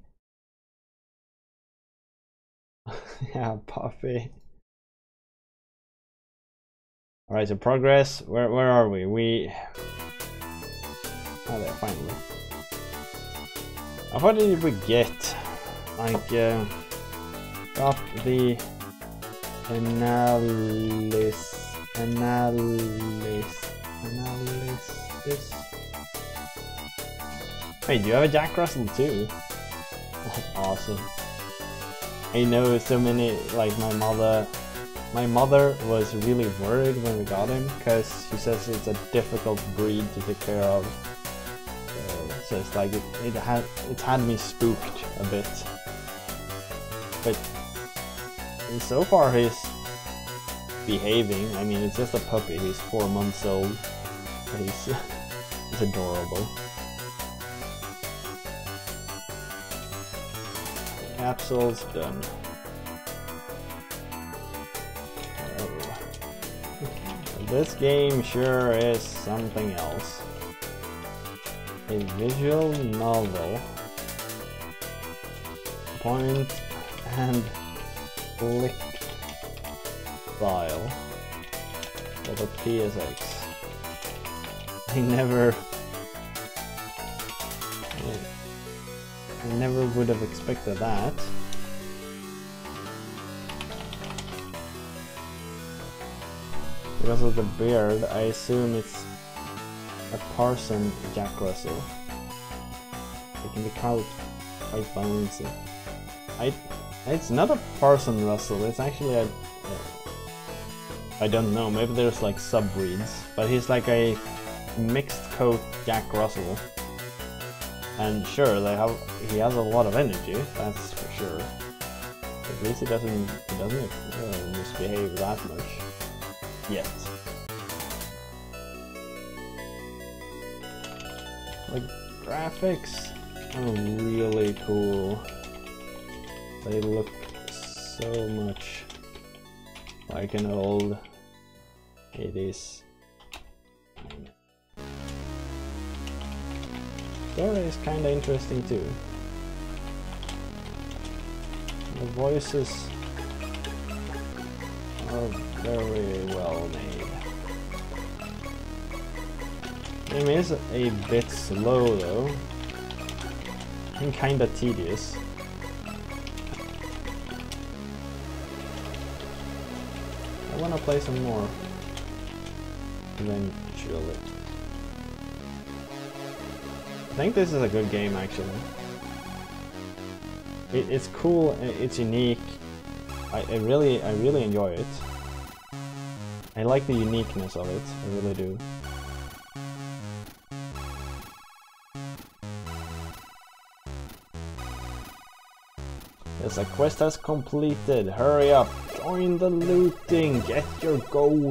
Yeah, Puffy. Alright, so progress. Where are we? Oh, there, finally. What did we get? Like, got the analysis. Wait, do you have a Jack Russell too? That's awesome. I know so many, like my mother was really worried when we got him because she says it's a difficult breed to take care of. So it's like it's had me spooked a bit. But so far he's behaving. I mean, it's just a puppy. He's 4 months old. But he's adorable. Capsule's done. Oh. This game sure is something else. A visual novel. Point and click file for the PSX. I never would have expected that. Because of the beard, I assume it's a Parson Jack Russell. It can be quite bouncy. It's not a Parson Russell, it's actually a... I don't know, maybe there's like sub-breeds, but he's like a mixed coat Jack Russell. And sure, he has a lot of energy, that's for sure. At least he doesn't misbehave that much. Yet. Like, graphics are really cool. They look so much like an old 80s. Story is kinda interesting too. The voices are very well made. Game is a bit slow though, and kinda tedious. I wanna play some more eventually. I think this is a good game actually. It's cool, it's unique. I really enjoy it. I like the uniqueness of it, I really do. Yes, a quest has completed. Hurry up, join the looting, get your gold.